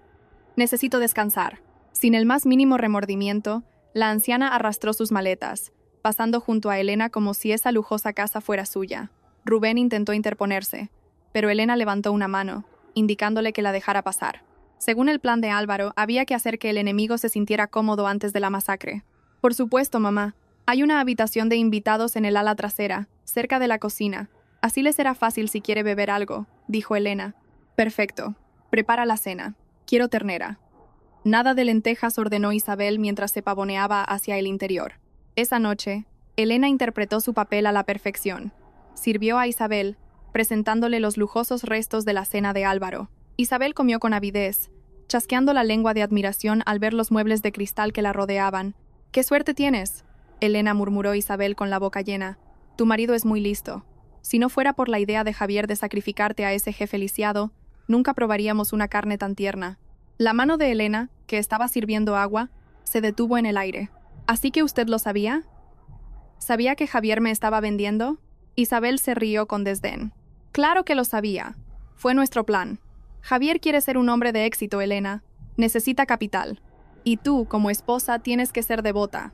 Necesito descansar». Sin el más mínimo remordimiento, la anciana arrastró sus maletas, pasando junto a Elena como si esa lujosa casa fuera suya. Rubén intentó interponerse, pero Elena levantó una mano, indicándole que la dejara pasar. Según el plan de Álvaro, había que hacer que el enemigo se sintiera cómodo antes de la masacre. «Por supuesto, mamá. Hay una habitación de invitados en el ala trasera, cerca de la cocina. Así le será fácil si quiere beber algo», dijo Elena. «Perfecto. Prepara la cena. Quiero ternera». «Nada de lentejas», ordenó Isabel mientras se pavoneaba hacia el interior. Esa noche, Elena interpretó su papel a la perfección. Sirvió a Isabel, presentándole los lujosos restos de la cena de Álvaro. Isabel comió con avidez, chasqueando la lengua de admiración al ver los muebles de cristal que la rodeaban. «¡Qué suerte tienes!», Elena murmuró Isabel con la boca llena. «Tu marido es muy listo. Si no fuera por la idea de Javier de sacrificarte a ese jefe lisiado, nunca probaríamos una carne tan tierna». La mano de Elena, que estaba sirviendo agua, se detuvo en el aire. «¿Así que usted lo sabía? ¿Sabía que Javier me estaba vendiendo?» Isabel se rió con desdén. «Claro que lo sabía. Fue nuestro plan. Javier quiere ser un hombre de éxito, Elena. Necesita capital. Y tú, como esposa, tienes que ser devota.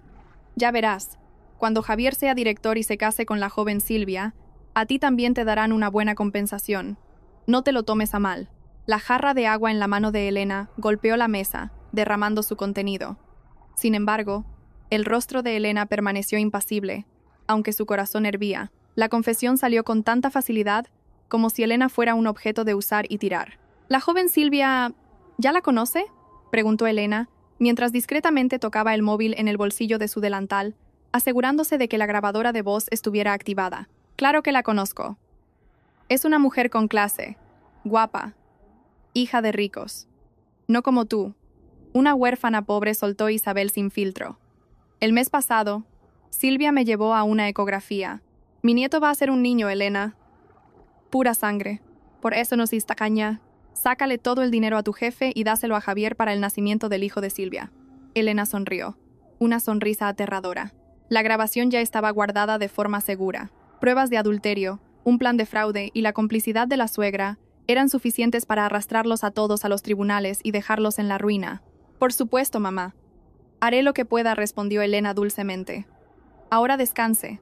Ya verás, cuando Javier sea director y se case con la joven Silvia, a ti también te darán una buena compensación. No te lo tomes a mal». La jarra de agua en la mano de Elena golpeó la mesa, derramando su contenido. Sin embargo, el rostro de Elena permaneció impasible, aunque su corazón hervía. La confesión salió con tanta facilidad como si Elena fuera un objeto de usar y tirar. «¿La joven Silvia... ya la conoce?», preguntó Elena, mientras discretamente tocaba el móvil en el bolsillo de su delantal, asegurándose de que la grabadora de voz estuviera activada. «Claro que la conozco. Es una mujer con clase, guapa, hija de ricos. No como tú. Una huérfana pobre», soltó Isabel sin filtro. «El mes pasado, Silvia me llevó a una ecografía. Mi nieto va a ser un niño, Elena. Pura sangre. Por eso nos caña. Sácale todo el dinero a tu jefe y dáselo a Javier para el nacimiento del hijo de Silvia». Elena sonrió. Una sonrisa aterradora. La grabación ya estaba guardada de forma segura. Pruebas de adulterio, un plan de fraude y la complicidad de la suegra eran suficientes para arrastrarlos a todos a los tribunales y dejarlos en la ruina. «Por supuesto, mamá. Haré lo que pueda», respondió Elena dulcemente. «Ahora descanse.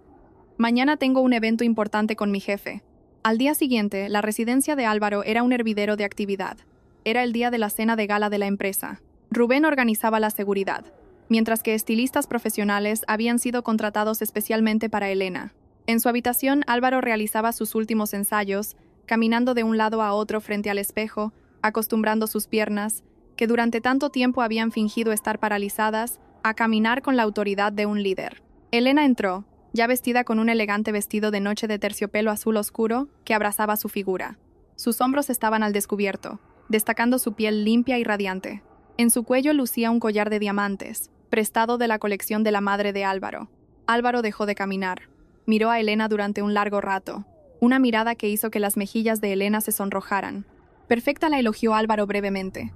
Mañana tengo un evento importante con mi jefe». Al día siguiente, la residencia de Álvaro era un hervidero de actividad. Era el día de la cena de gala de la empresa. Rubén organizaba la seguridad, mientras que estilistas profesionales habían sido contratados especialmente para Elena. En su habitación, Álvaro realizaba sus últimos ensayos, caminando de un lado a otro frente al espejo, acostumbrando sus piernas, que durante tanto tiempo habían fingido estar paralizadas, a caminar con la autoridad de un líder. Elena entró, ya vestida con un elegante vestido de noche de terciopelo azul oscuro que abrazaba su figura. Sus hombros estaban al descubierto, destacando su piel limpia y radiante. En su cuello lucía un collar de diamantes, prestado de la colección de la madre de Álvaro. Álvaro dejó de caminar. Miró a Elena durante un largo rato, una mirada que hizo que las mejillas de Elena se sonrojaran. «Perfecta», la elogió Álvaro brevemente.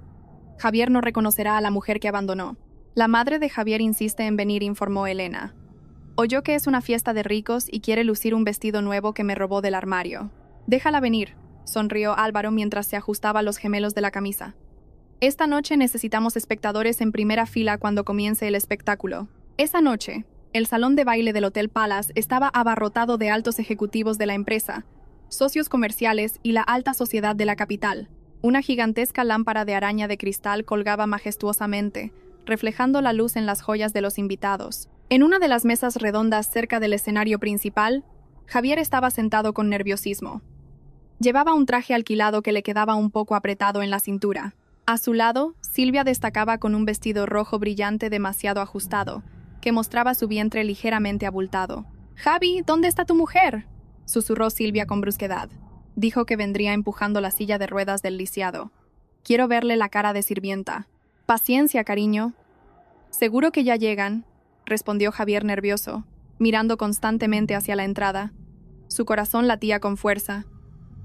«Javier no reconocerá a la mujer que abandonó». «La madre de Javier insiste en venir», informó Elena. «Oyó que es una fiesta de ricos y quiere lucir un vestido nuevo que me robó del armario». «Déjala venir», sonrió Álvaro mientras se ajustaba los gemelos de la camisa. «Esta noche necesitamos espectadores en primera fila cuando comience el espectáculo». Esa noche, el salón de baile del Hotel Palace estaba abarrotado de altos ejecutivos de la empresa, socios comerciales y la alta sociedad de la capital. Una gigantesca lámpara de araña de cristal colgaba majestuosamente, reflejando la luz en las joyas de los invitados. En una de las mesas redondas cerca del escenario principal, Javier estaba sentado con nerviosismo. Llevaba un traje alquilado que le quedaba un poco apretado en la cintura. A su lado, Silvia destacaba con un vestido rojo brillante demasiado ajustado, que mostraba su vientre ligeramente abultado. «Javi, ¿dónde está tu mujer?», susurró Silvia con brusquedad. Dijo que vendría empujando la silla de ruedas del lisiado. «Quiero verle la cara de sirvienta». «Paciencia, cariño». «Seguro que ya llegan», respondió Javier nervioso, mirando constantemente hacia la entrada. Su corazón latía con fuerza.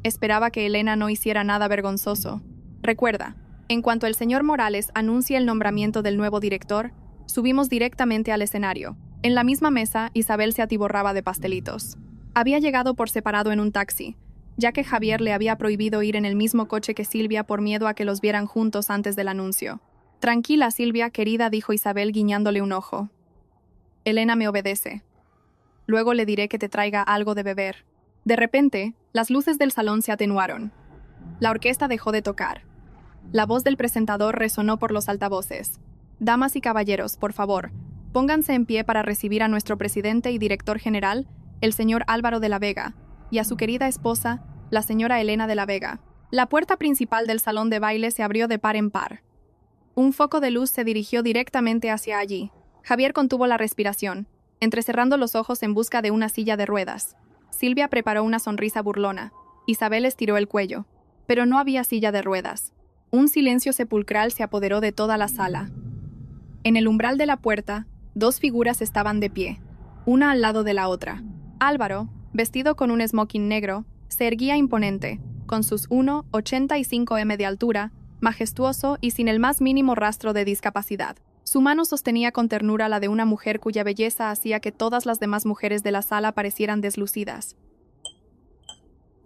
Esperaba que Elena no hiciera nada vergonzoso. Recuerda, en cuanto el señor Morales anuncie el nombramiento del nuevo director, subimos directamente al escenario. En la misma mesa, Isabel se atiborraba de pastelitos. Había llegado por separado en un taxi, ya que Javier le había prohibido ir en el mismo coche que Silvia por miedo a que los vieran juntos antes del anuncio. «Tranquila, Silvia, querida», dijo Isabel guiñándole un ojo. «Elena me obedece. Luego le diré que te traiga algo de beber». De repente, las luces del salón se atenuaron. La orquesta dejó de tocar. La voz del presentador resonó por los altavoces. «Damas y caballeros, por favor, pónganse en pie para recibir a nuestro presidente y director general, el señor Álvaro de la Vega, y a su querida esposa, la señora Elena de la Vega». La puerta principal del salón de baile se abrió de par en par. Un foco de luz se dirigió directamente hacia allí. Javier contuvo la respiración, entrecerrando los ojos en busca de una silla de ruedas. Silvia preparó una sonrisa burlona. Isabel estiró el cuello. Pero no había silla de ruedas. Un silencio sepulcral se apoderó de toda la sala. En el umbral de la puerta, dos figuras estaban de pie, una al lado de la otra. Álvaro, vestido con un smoking negro, se erguía imponente, con sus 1,85 m de altura, majestuoso y sin el más mínimo rastro de discapacidad. Su mano sostenía con ternura la de una mujer cuya belleza hacía que todas las demás mujeres de la sala parecieran deslucidas.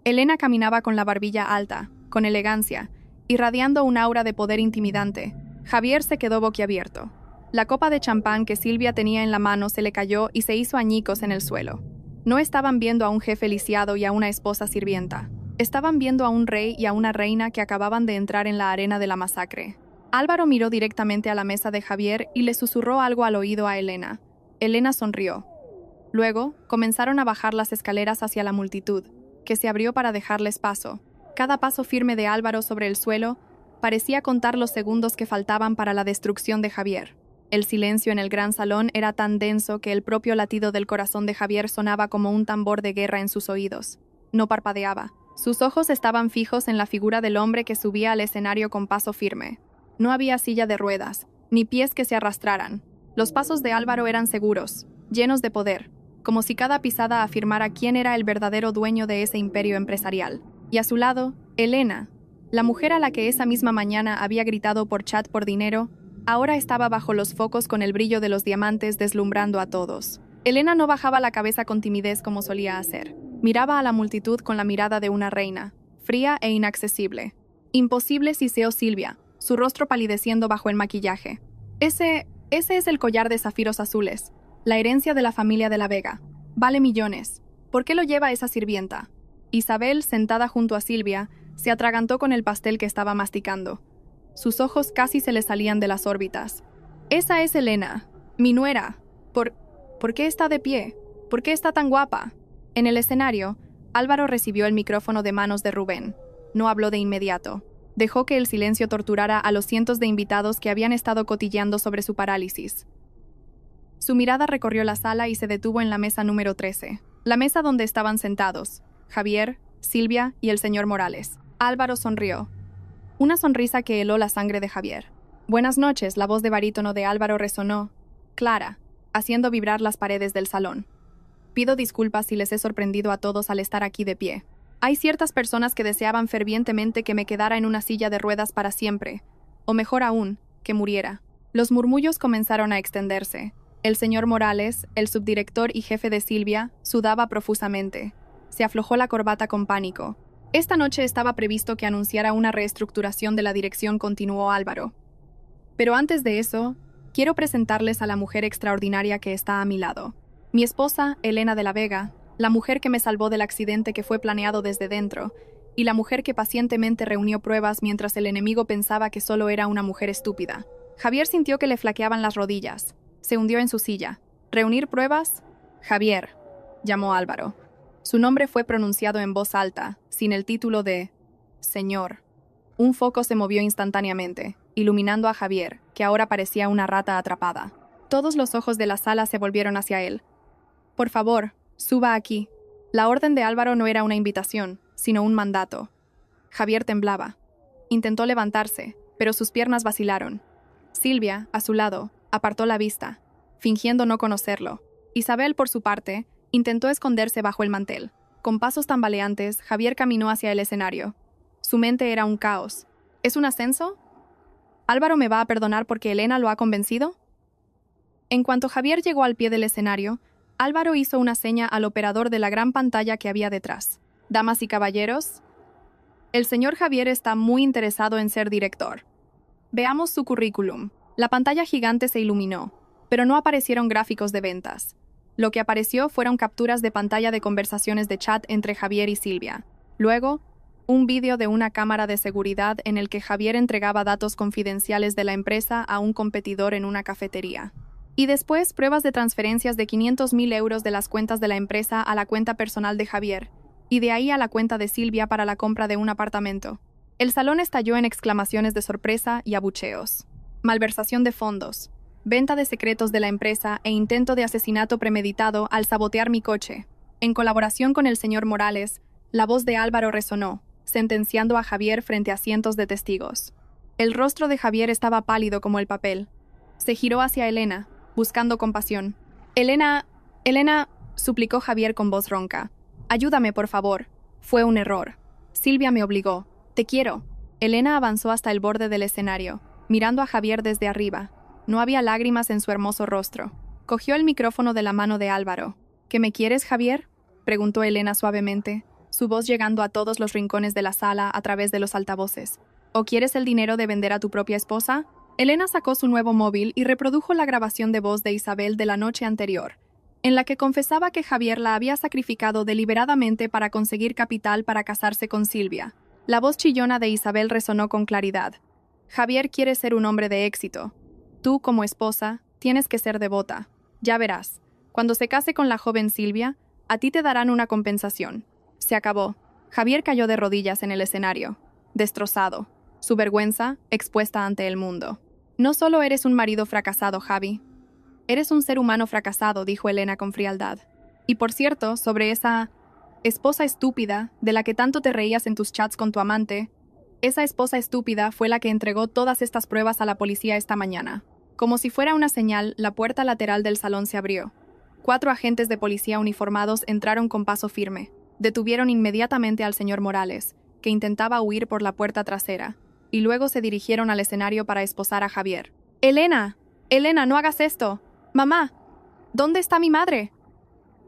Elena caminaba con la barbilla alta, con elegancia, irradiando un aura de poder intimidante. Javier se quedó boquiabierto. La copa de champán que Silvia tenía en la mano se le cayó y se hizo añicos en el suelo. No estaban viendo a un jefe lisiado y a una esposa sirvienta. Estaban viendo a un rey y a una reina que acababan de entrar en la arena de la masacre. Álvaro miró directamente a la mesa de Javier y le susurró algo al oído a Elena. Elena sonrió. Luego, comenzaron a bajar las escaleras hacia la multitud, que se abrió para dejarles paso. Cada paso firme de Álvaro sobre el suelo parecía contar los segundos que faltaban para la destrucción de Javier. El silencio en el gran salón era tan denso que el propio latido del corazón de Javier sonaba como un tambor de guerra en sus oídos. No parpadeaba. Sus ojos estaban fijos en la figura del hombre que subía al escenario con paso firme. No había silla de ruedas, ni pies que se arrastraran. Los pasos de Álvaro eran seguros, llenos de poder, como si cada pisada afirmara quién era el verdadero dueño de ese imperio empresarial. Y a su lado, Elena, la mujer a la que esa misma mañana había gritado por chat por dinero, ahora estaba bajo los focos con el brillo de los diamantes deslumbrando a todos. Elena no bajaba la cabeza con timidez como solía hacer. Miraba a la multitud con la mirada de una reina, fría e inaccesible. Imposible, siseó Silvia, su rostro palideciendo bajo el maquillaje. Ese es el collar de zafiros azules, la herencia de la familia de la Vega. Vale millones. ¿Por qué lo lleva esa sirvienta? Isabel, sentada junto a Silvia, se atragantó con el pastel que estaba masticando. Sus ojos casi se le salían de las órbitas. Esa es Elena, mi nuera. ¿Por qué está de pie? ¿Por qué está tan guapa? En el escenario, Álvaro recibió el micrófono de manos de Rubén. No habló de inmediato. Dejó que el silencio torturara a los cientos de invitados que habían estado cotilleando sobre su parálisis. Su mirada recorrió la sala y se detuvo en la mesa número 13, la mesa donde estaban sentados Javier, Silvia y el señor Morales. Álvaro sonrió. Una sonrisa que heló la sangre de Javier. «Buenas noches», la voz de barítono de Álvaro resonó, clara, haciendo vibrar las paredes del salón. «Pido disculpas si les he sorprendido a todos al estar aquí de pie. Hay ciertas personas que deseaban fervientemente que me quedara en una silla de ruedas para siempre, o mejor aún, que muriera». Los murmullos comenzaron a extenderse. El señor Morales, el subdirector y jefe de Silvia, sudaba profusamente. Se aflojó la corbata con pánico. «Esta noche estaba previsto que anunciara una reestructuración de la dirección», continuó Álvaro. «Pero antes de eso, quiero presentarles a la mujer extraordinaria que está a mi lado. Mi esposa, Elena de la Vega, la mujer que me salvó del accidente que fue planeado desde dentro, y la mujer que pacientemente reunió pruebas mientras el enemigo pensaba que solo era una mujer estúpida. Javier sintió que le flaqueaban las rodillas. Se hundió en su silla. ¿Reunir pruebas? Javier, llamó Álvaro. Su nombre fue pronunciado en voz alta, sin el título de señor. Un foco se movió instantáneamente, iluminando a Javier, que ahora parecía una rata atrapada. Todos los ojos de la sala se volvieron hacia él. Por favor, suba aquí. La orden de Álvaro no era una invitación, sino un mandato. Javier temblaba. Intentó levantarse, pero sus piernas vacilaron. Silvia, a su lado, apartó la vista, fingiendo no conocerlo. Isabel, por su parte, intentó esconderse bajo el mantel. Con pasos tambaleantes, Javier caminó hacia el escenario. Su mente era un caos. ¿Es un ascenso? ¿Álvaro me va a perdonar porque Elena lo ha convencido? En cuanto Javier llegó al pie del escenario, Álvaro hizo una seña al operador de la gran pantalla que había detrás. Damas y caballeros, el señor Javier está muy interesado en ser director. Veamos su currículum. La pantalla gigante se iluminó, pero no aparecieron gráficos de ventas. Lo que apareció fueron capturas de pantalla de conversaciones de chat entre Javier y Silvia. Luego, un vídeo de una cámara de seguridad en el que Javier entregaba datos confidenciales de la empresa a un competidor en una cafetería. Y después, pruebas de transferencias de 500.000 euros de las cuentas de la empresa a la cuenta personal de Javier, y de ahí a la cuenta de Silvia para la compra de un apartamento. El salón estalló en exclamaciones de sorpresa y abucheos. Malversación de fondos, venta de secretos de la empresa e intento de asesinato premeditado al sabotear mi coche. En colaboración con el señor Morales, la voz de Álvaro resonó, sentenciando a Javier frente a cientos de testigos. El rostro de Javier estaba pálido como el papel. Se giró hacia Elena, buscando compasión. Elena, suplicó Javier con voz ronca. Ayúdame, por favor. Fue un error. Silvia me obligó. Te quiero. Elena avanzó hasta el borde del escenario, mirando a Javier desde arriba. No había lágrimas en su hermoso rostro. Cogió el micrófono de la mano de Álvaro. ¿Qué me quieres, Javier?, preguntó Elena suavemente, su voz llegando a todos los rincones de la sala a través de los altavoces. ¿O quieres el dinero de vender a tu propia esposa? Elena sacó su nuevo móvil y reprodujo la grabación de voz de Isabel de la noche anterior, en la que confesaba que Javier la había sacrificado deliberadamente para conseguir capital para casarse con Silvia. La voz chillona de Isabel resonó con claridad. Javier quiere ser un hombre de éxito. Tú, como esposa, tienes que ser devota. Ya verás, cuando se case con la joven Silvia, a ti te darán una compensación. Se acabó. Javier cayó de rodillas en el escenario, destrozado, su vergüenza expuesta ante el mundo. No solo eres un marido fracasado, Javi. Eres un ser humano fracasado, dijo Elena con frialdad. Y por cierto, sobre esa esposa estúpida de la que tanto te reías en tus chats con tu amante, esa esposa estúpida fue la que entregó todas estas pruebas a la policía esta mañana. Como si fuera una señal, la puerta lateral del salón se abrió. 4 agentes de policía uniformados entraron con paso firme. Detuvieron inmediatamente al señor Morales, que intentaba huir por la puerta trasera, y luego se dirigieron al escenario para esposar a Javier. ¡Elena! ¡Elena, no hagas esto! ¡Mamá! ¿Dónde está mi madre?,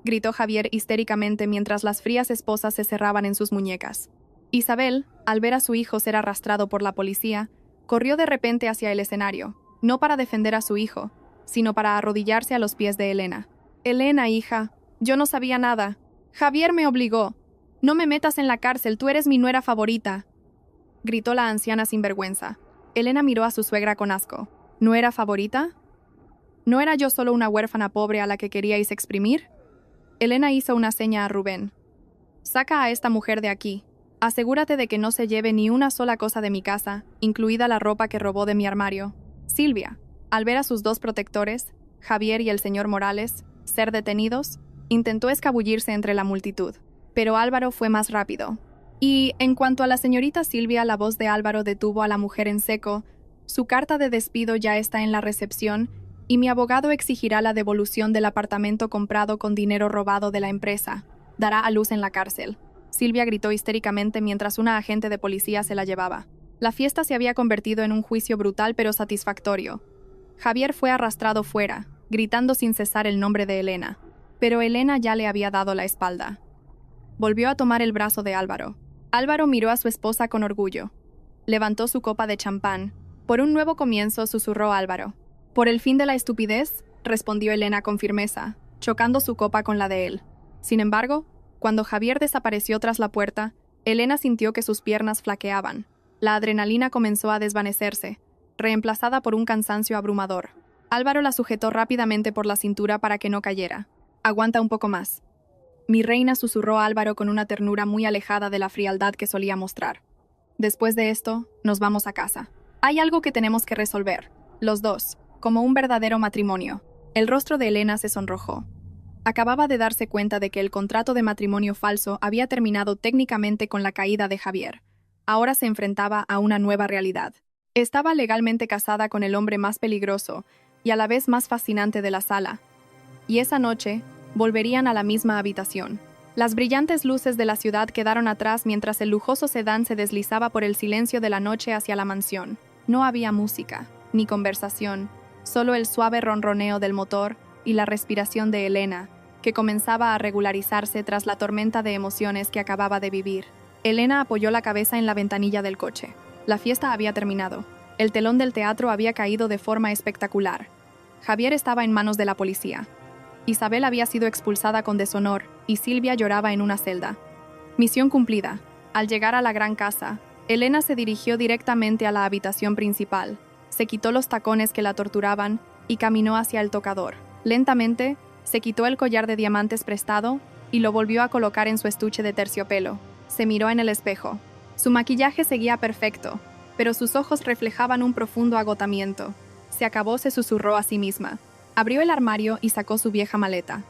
gritó Javier histéricamente mientras las frías esposas se cerraban en sus muñecas. Isabel, al ver a su hijo ser arrastrado por la policía, corrió de repente hacia el escenario, no para defender a su hijo, sino para arrodillarse a los pies de Elena. Elena, hija, yo no sabía nada. Javier me obligó. No me metas en la cárcel, tú eres mi nuera favorita, gritó la anciana sin vergüenza. Elena miró a su suegra con asco. ¿Nuera favorita? ¿No era yo solo una huérfana pobre a la que queríais exprimir? Elena hizo una seña a Rubén. Saca a esta mujer de aquí. Asegúrate de que no se lleve ni una sola cosa de mi casa, incluida la ropa que robó de mi armario. Silvia, al ver a sus 2 protectores, Javier y el señor Morales, ser detenidos, intentó escabullirse entre la multitud, pero Álvaro fue más rápido. Y, en cuanto a la señorita Silvia, la voz de Álvaro detuvo a la mujer en seco. Su carta de despido ya está en la recepción y mi abogado exigirá la devolución del apartamento comprado con dinero robado de la empresa. Dará a luz en la cárcel. Silvia gritó histéricamente mientras una agente de policía se la llevaba. La fiesta se había convertido en un juicio brutal pero satisfactorio. Javier fue arrastrado fuera, gritando sin cesar el nombre de Elena. Pero Elena ya le había dado la espalda. Volvió a tomar el brazo de Álvaro. Álvaro miró a su esposa con orgullo. Levantó su copa de champán. Por un nuevo comienzo, susurró Álvaro. Por el fin de la estupidez, respondió Elena con firmeza, chocando su copa con la de él. Sin embargo, cuando Javier desapareció tras la puerta, Elena sintió que sus piernas flaqueaban. La adrenalina comenzó a desvanecerse. reemplazada por un cansancio abrumador. Álvaro la sujetó rápidamente por la cintura para que no cayera. «Aguanta un poco más». Mi reina, susurró Álvaro con una ternura muy alejada de la frialdad que solía mostrar. Después de esto, nos vamos a casa. Hay algo que tenemos que resolver, los dos, como un verdadero matrimonio. El rostro de Elena se sonrojó. Acababa de darse cuenta de que el contrato de matrimonio falso había terminado técnicamente con la caída de Javier. Ahora se enfrentaba a una nueva realidad. Estaba legalmente casada con el hombre más peligroso y a la vez más fascinante de la sala. Y esa noche, volverían a la misma habitación. Las brillantes luces de la ciudad quedaron atrás mientras el lujoso sedán se deslizaba por el silencio de la noche hacia la mansión. No había música, ni conversación, solo el suave ronroneo del motor y la respiración de Elena, que comenzaba a regularizarse tras la tormenta de emociones que acababa de vivir. Elena apoyó la cabeza en la ventanilla del coche. La fiesta había terminado. El telón del teatro había caído de forma espectacular. Javier estaba en manos de la policía. Isabel había sido expulsada con deshonor y Silvia lloraba en una celda. Misión cumplida. Al llegar a la gran casa, Elena se dirigió directamente a la habitación principal, se quitó los tacones que la torturaban y caminó hacia el tocador. Lentamente, se quitó el collar de diamantes prestado y lo volvió a colocar en su estuche de terciopelo. Se miró en el espejo. Su maquillaje seguía perfecto, pero sus ojos reflejaban un profundo agotamiento. Se acabó, se susurró a sí misma. Abrió el armario y sacó su vieja maleta.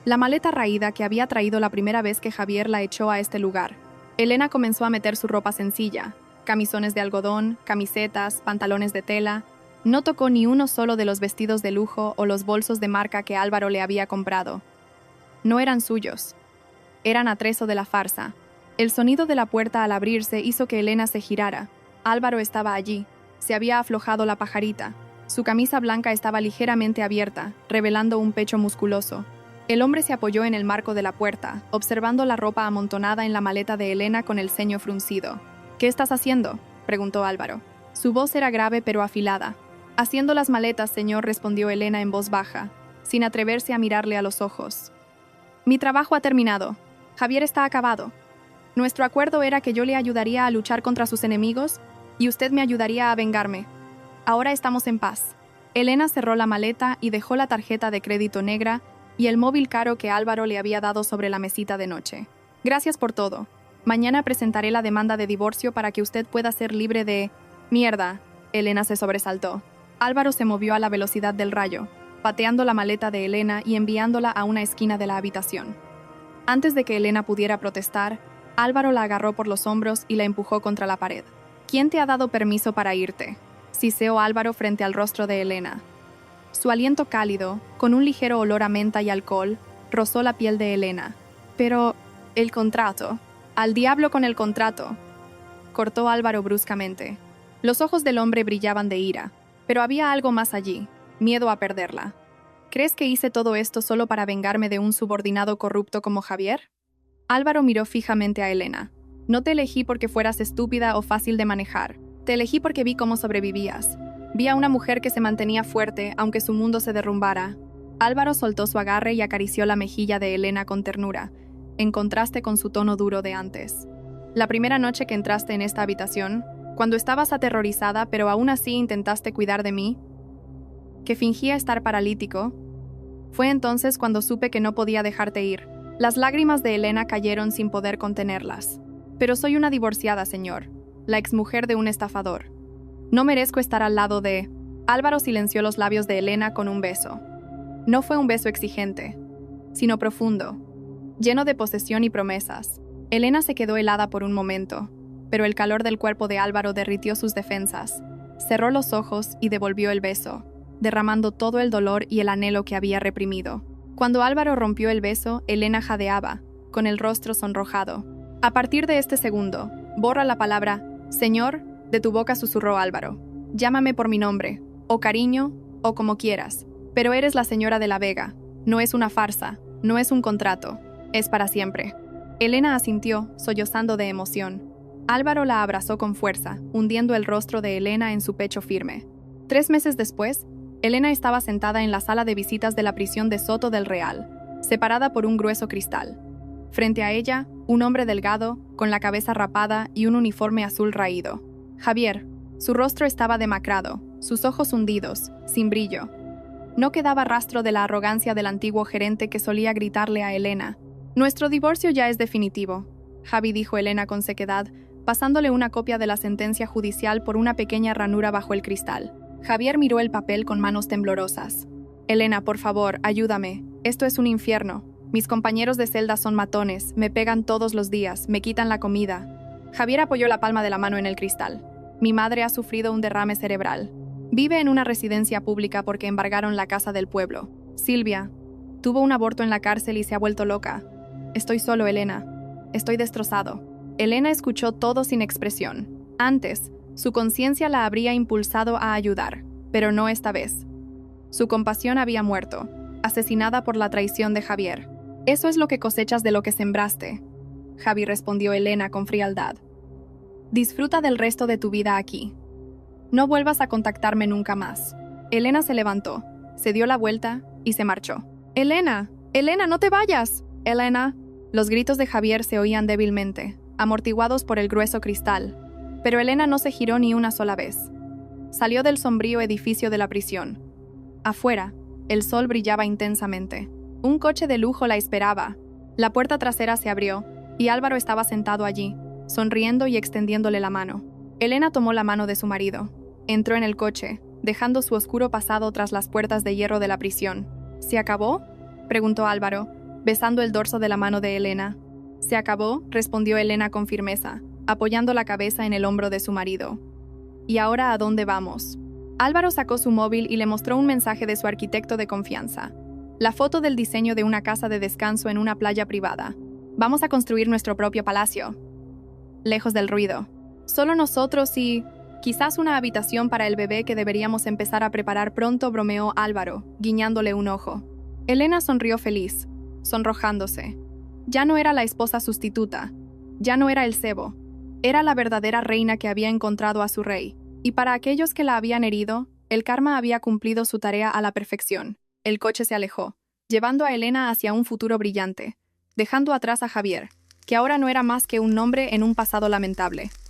La maleta raída que había traído la primera vez que Javier la echó a este lugar. Elena comenzó a meter su ropa sencilla, camisones de algodón, camisetas, pantalones de tela. No tocó ni uno solo de los vestidos de lujo o los bolsos de marca que Álvaro le había comprado. No eran suyos. Eran atrezo de la farsa. El sonido de la puerta al abrirse hizo que Elena se girara. Álvaro estaba allí. Se había aflojado la pajarita. Su camisa blanca estaba ligeramente abierta, revelando un pecho musculoso. El hombre se apoyó en el marco de la puerta, observando la ropa amontonada en la maleta de Elena con el ceño fruncido. «¿Qué estás haciendo?», preguntó Álvaro. Su voz era grave pero afilada. «Haciendo las maletas, señor», respondió Elena en voz baja, sin atreverse a mirarle a los ojos. «Mi trabajo ha terminado. Javier está acabado. Nuestro acuerdo era que yo le ayudaría a luchar contra sus enemigos y usted me ayudaría a vengarme. Ahora estamos en paz». Elena cerró la maleta y dejó la tarjeta de crédito negra y el móvil caro que Álvaro le había dado sobre la mesita de noche. «Gracias por todo. Mañana presentaré la demanda de divorcio para que usted pueda ser libre de...» «Mierda», Elena se sobresaltó. Álvaro se movió a la velocidad del rayo, pateando la maleta de Elena y enviándola a una esquina de la habitación. Antes de que Elena pudiera protestar, Álvaro la agarró por los hombros y la empujó contra la pared. «¿Quién te ha dado permiso para irte?», siseó Álvaro frente al rostro de Elena. Su aliento cálido, con un ligero olor a menta y alcohol, rozó la piel de Elena. «Pero... el contrato. Al diablo con el contrato», cortó Álvaro bruscamente. Los ojos del hombre brillaban de ira, pero había algo más allí, miedo a perderla. «¿Crees que hice todo esto solo para vengarme de un subordinado corrupto como Javier?». Álvaro miró fijamente a Elena. «No te elegí porque fueras estúpida o fácil de manejar. Te elegí porque vi cómo sobrevivías. Vi a una mujer que se mantenía fuerte aunque su mundo se derrumbara». Álvaro soltó su agarre y acarició la mejilla de Elena con ternura, en contraste con su tono duro de antes. «La primera noche que entraste en esta habitación, cuando estabas aterrorizada pero aún así intentaste cuidar de mí, que fingía estar paralítico, fue entonces cuando supe que no podía dejarte ir». Las lágrimas de Elena cayeron sin poder contenerlas. «Pero soy una divorciada, señor, la exmujer de un estafador. No merezco estar al lado de...». Álvaro silenció los labios de Elena con un beso. No fue un beso exigente, sino profundo, lleno de posesión y promesas. Elena se quedó helada por un momento, pero el calor del cuerpo de Álvaro derritió sus defensas. Cerró los ojos y devolvió el beso, derramando todo el dolor y el anhelo que había reprimido. Cuando Álvaro rompió el beso, Elena jadeaba, con el rostro sonrojado. «A partir de este segundo, borra la palabra «señor» de tu boca», susurró Álvaro. «Llámame por mi nombre, o cariño, o como quieras. Pero eres la señora de la Vega. No es una farsa, no es un contrato. Es para siempre». Elena asintió, sollozando de emoción. Álvaro la abrazó con fuerza, hundiendo el rostro de Elena en su pecho firme. 3 meses después, Elena estaba sentada en la sala de visitas de la prisión de Soto del Real, separada por un grueso cristal. Frente a ella, un hombre delgado, con la cabeza rapada y un uniforme azul raído. «Javier», Su rostro estaba demacrado, sus ojos hundidos, sin brillo. No quedaba rastro de la arrogancia del antiguo gerente que solía gritarle a Elena. «Nuestro divorcio ya es definitivo», Javi dijo Elena con sequedad, pasándole una copia de la sentencia judicial por una pequeña ranura bajo el cristal. Javier miró el papel con manos temblorosas. «Elena, por favor, ayúdame. Esto es un infierno. Mis compañeros de celda son matones, me pegan todos los días, me quitan la comida». Javier apoyó la palma de la mano en el cristal. «Mi madre ha sufrido un derrame cerebral. Vive en una residencia pública porque embargaron la casa del pueblo. Silvia tuvo un aborto en la cárcel y se ha vuelto loca. Estoy solo, Elena. Estoy destrozado». Elena escuchó todo sin expresión. Antes, su conciencia la habría impulsado a ayudar, pero no esta vez. Su compasión había muerto, asesinada por la traición de Javier. «Eso es lo que cosechas de lo que sembraste», Javi respondió Elena con frialdad. «Disfruta del resto de tu vida aquí. No vuelvas a contactarme nunca más». Elena se levantó, se dio la vuelta y se marchó. «Elena, Elena, no te vayas. Elena». Los gritos de Javier se oían débilmente, amortiguados por el grueso cristal, pero Elena no se giró ni una sola vez. Salió del sombrío edificio de la prisión. Afuera, el sol brillaba intensamente. Un coche de lujo la esperaba. La puerta trasera se abrió, y Álvaro estaba sentado allí, sonriendo y extendiéndole la mano. Elena tomó la mano de su marido. Entró en el coche, dejando su oscuro pasado tras las puertas de hierro de la prisión. «¿Se acabó?», preguntó Álvaro, besando el dorso de la mano de Elena. «Se acabó», respondió Elena con firmeza, apoyando la cabeza en el hombro de su marido. «¿Y ahora a dónde vamos?». Álvaro sacó su móvil y le mostró un mensaje de su arquitecto de confianza. La foto del diseño de una casa de descanso en una playa privada. «Vamos a construir nuestro propio palacio. Lejos del ruido. Solo nosotros y quizás una habitación para el bebé que deberíamos empezar a preparar pronto», bromeó Álvaro, guiñándole un ojo. Elena sonrió feliz, sonrojándose. Ya no era la esposa sustituta, ya no era el cebo, era la verdadera reina que había encontrado a su rey, y para aquellos que la habían herido, el karma había cumplido su tarea a la perfección. El coche se alejó, llevando a Elena hacia un futuro brillante, dejando atrás a Javier, que ahora no era más que un nombre en un pasado lamentable.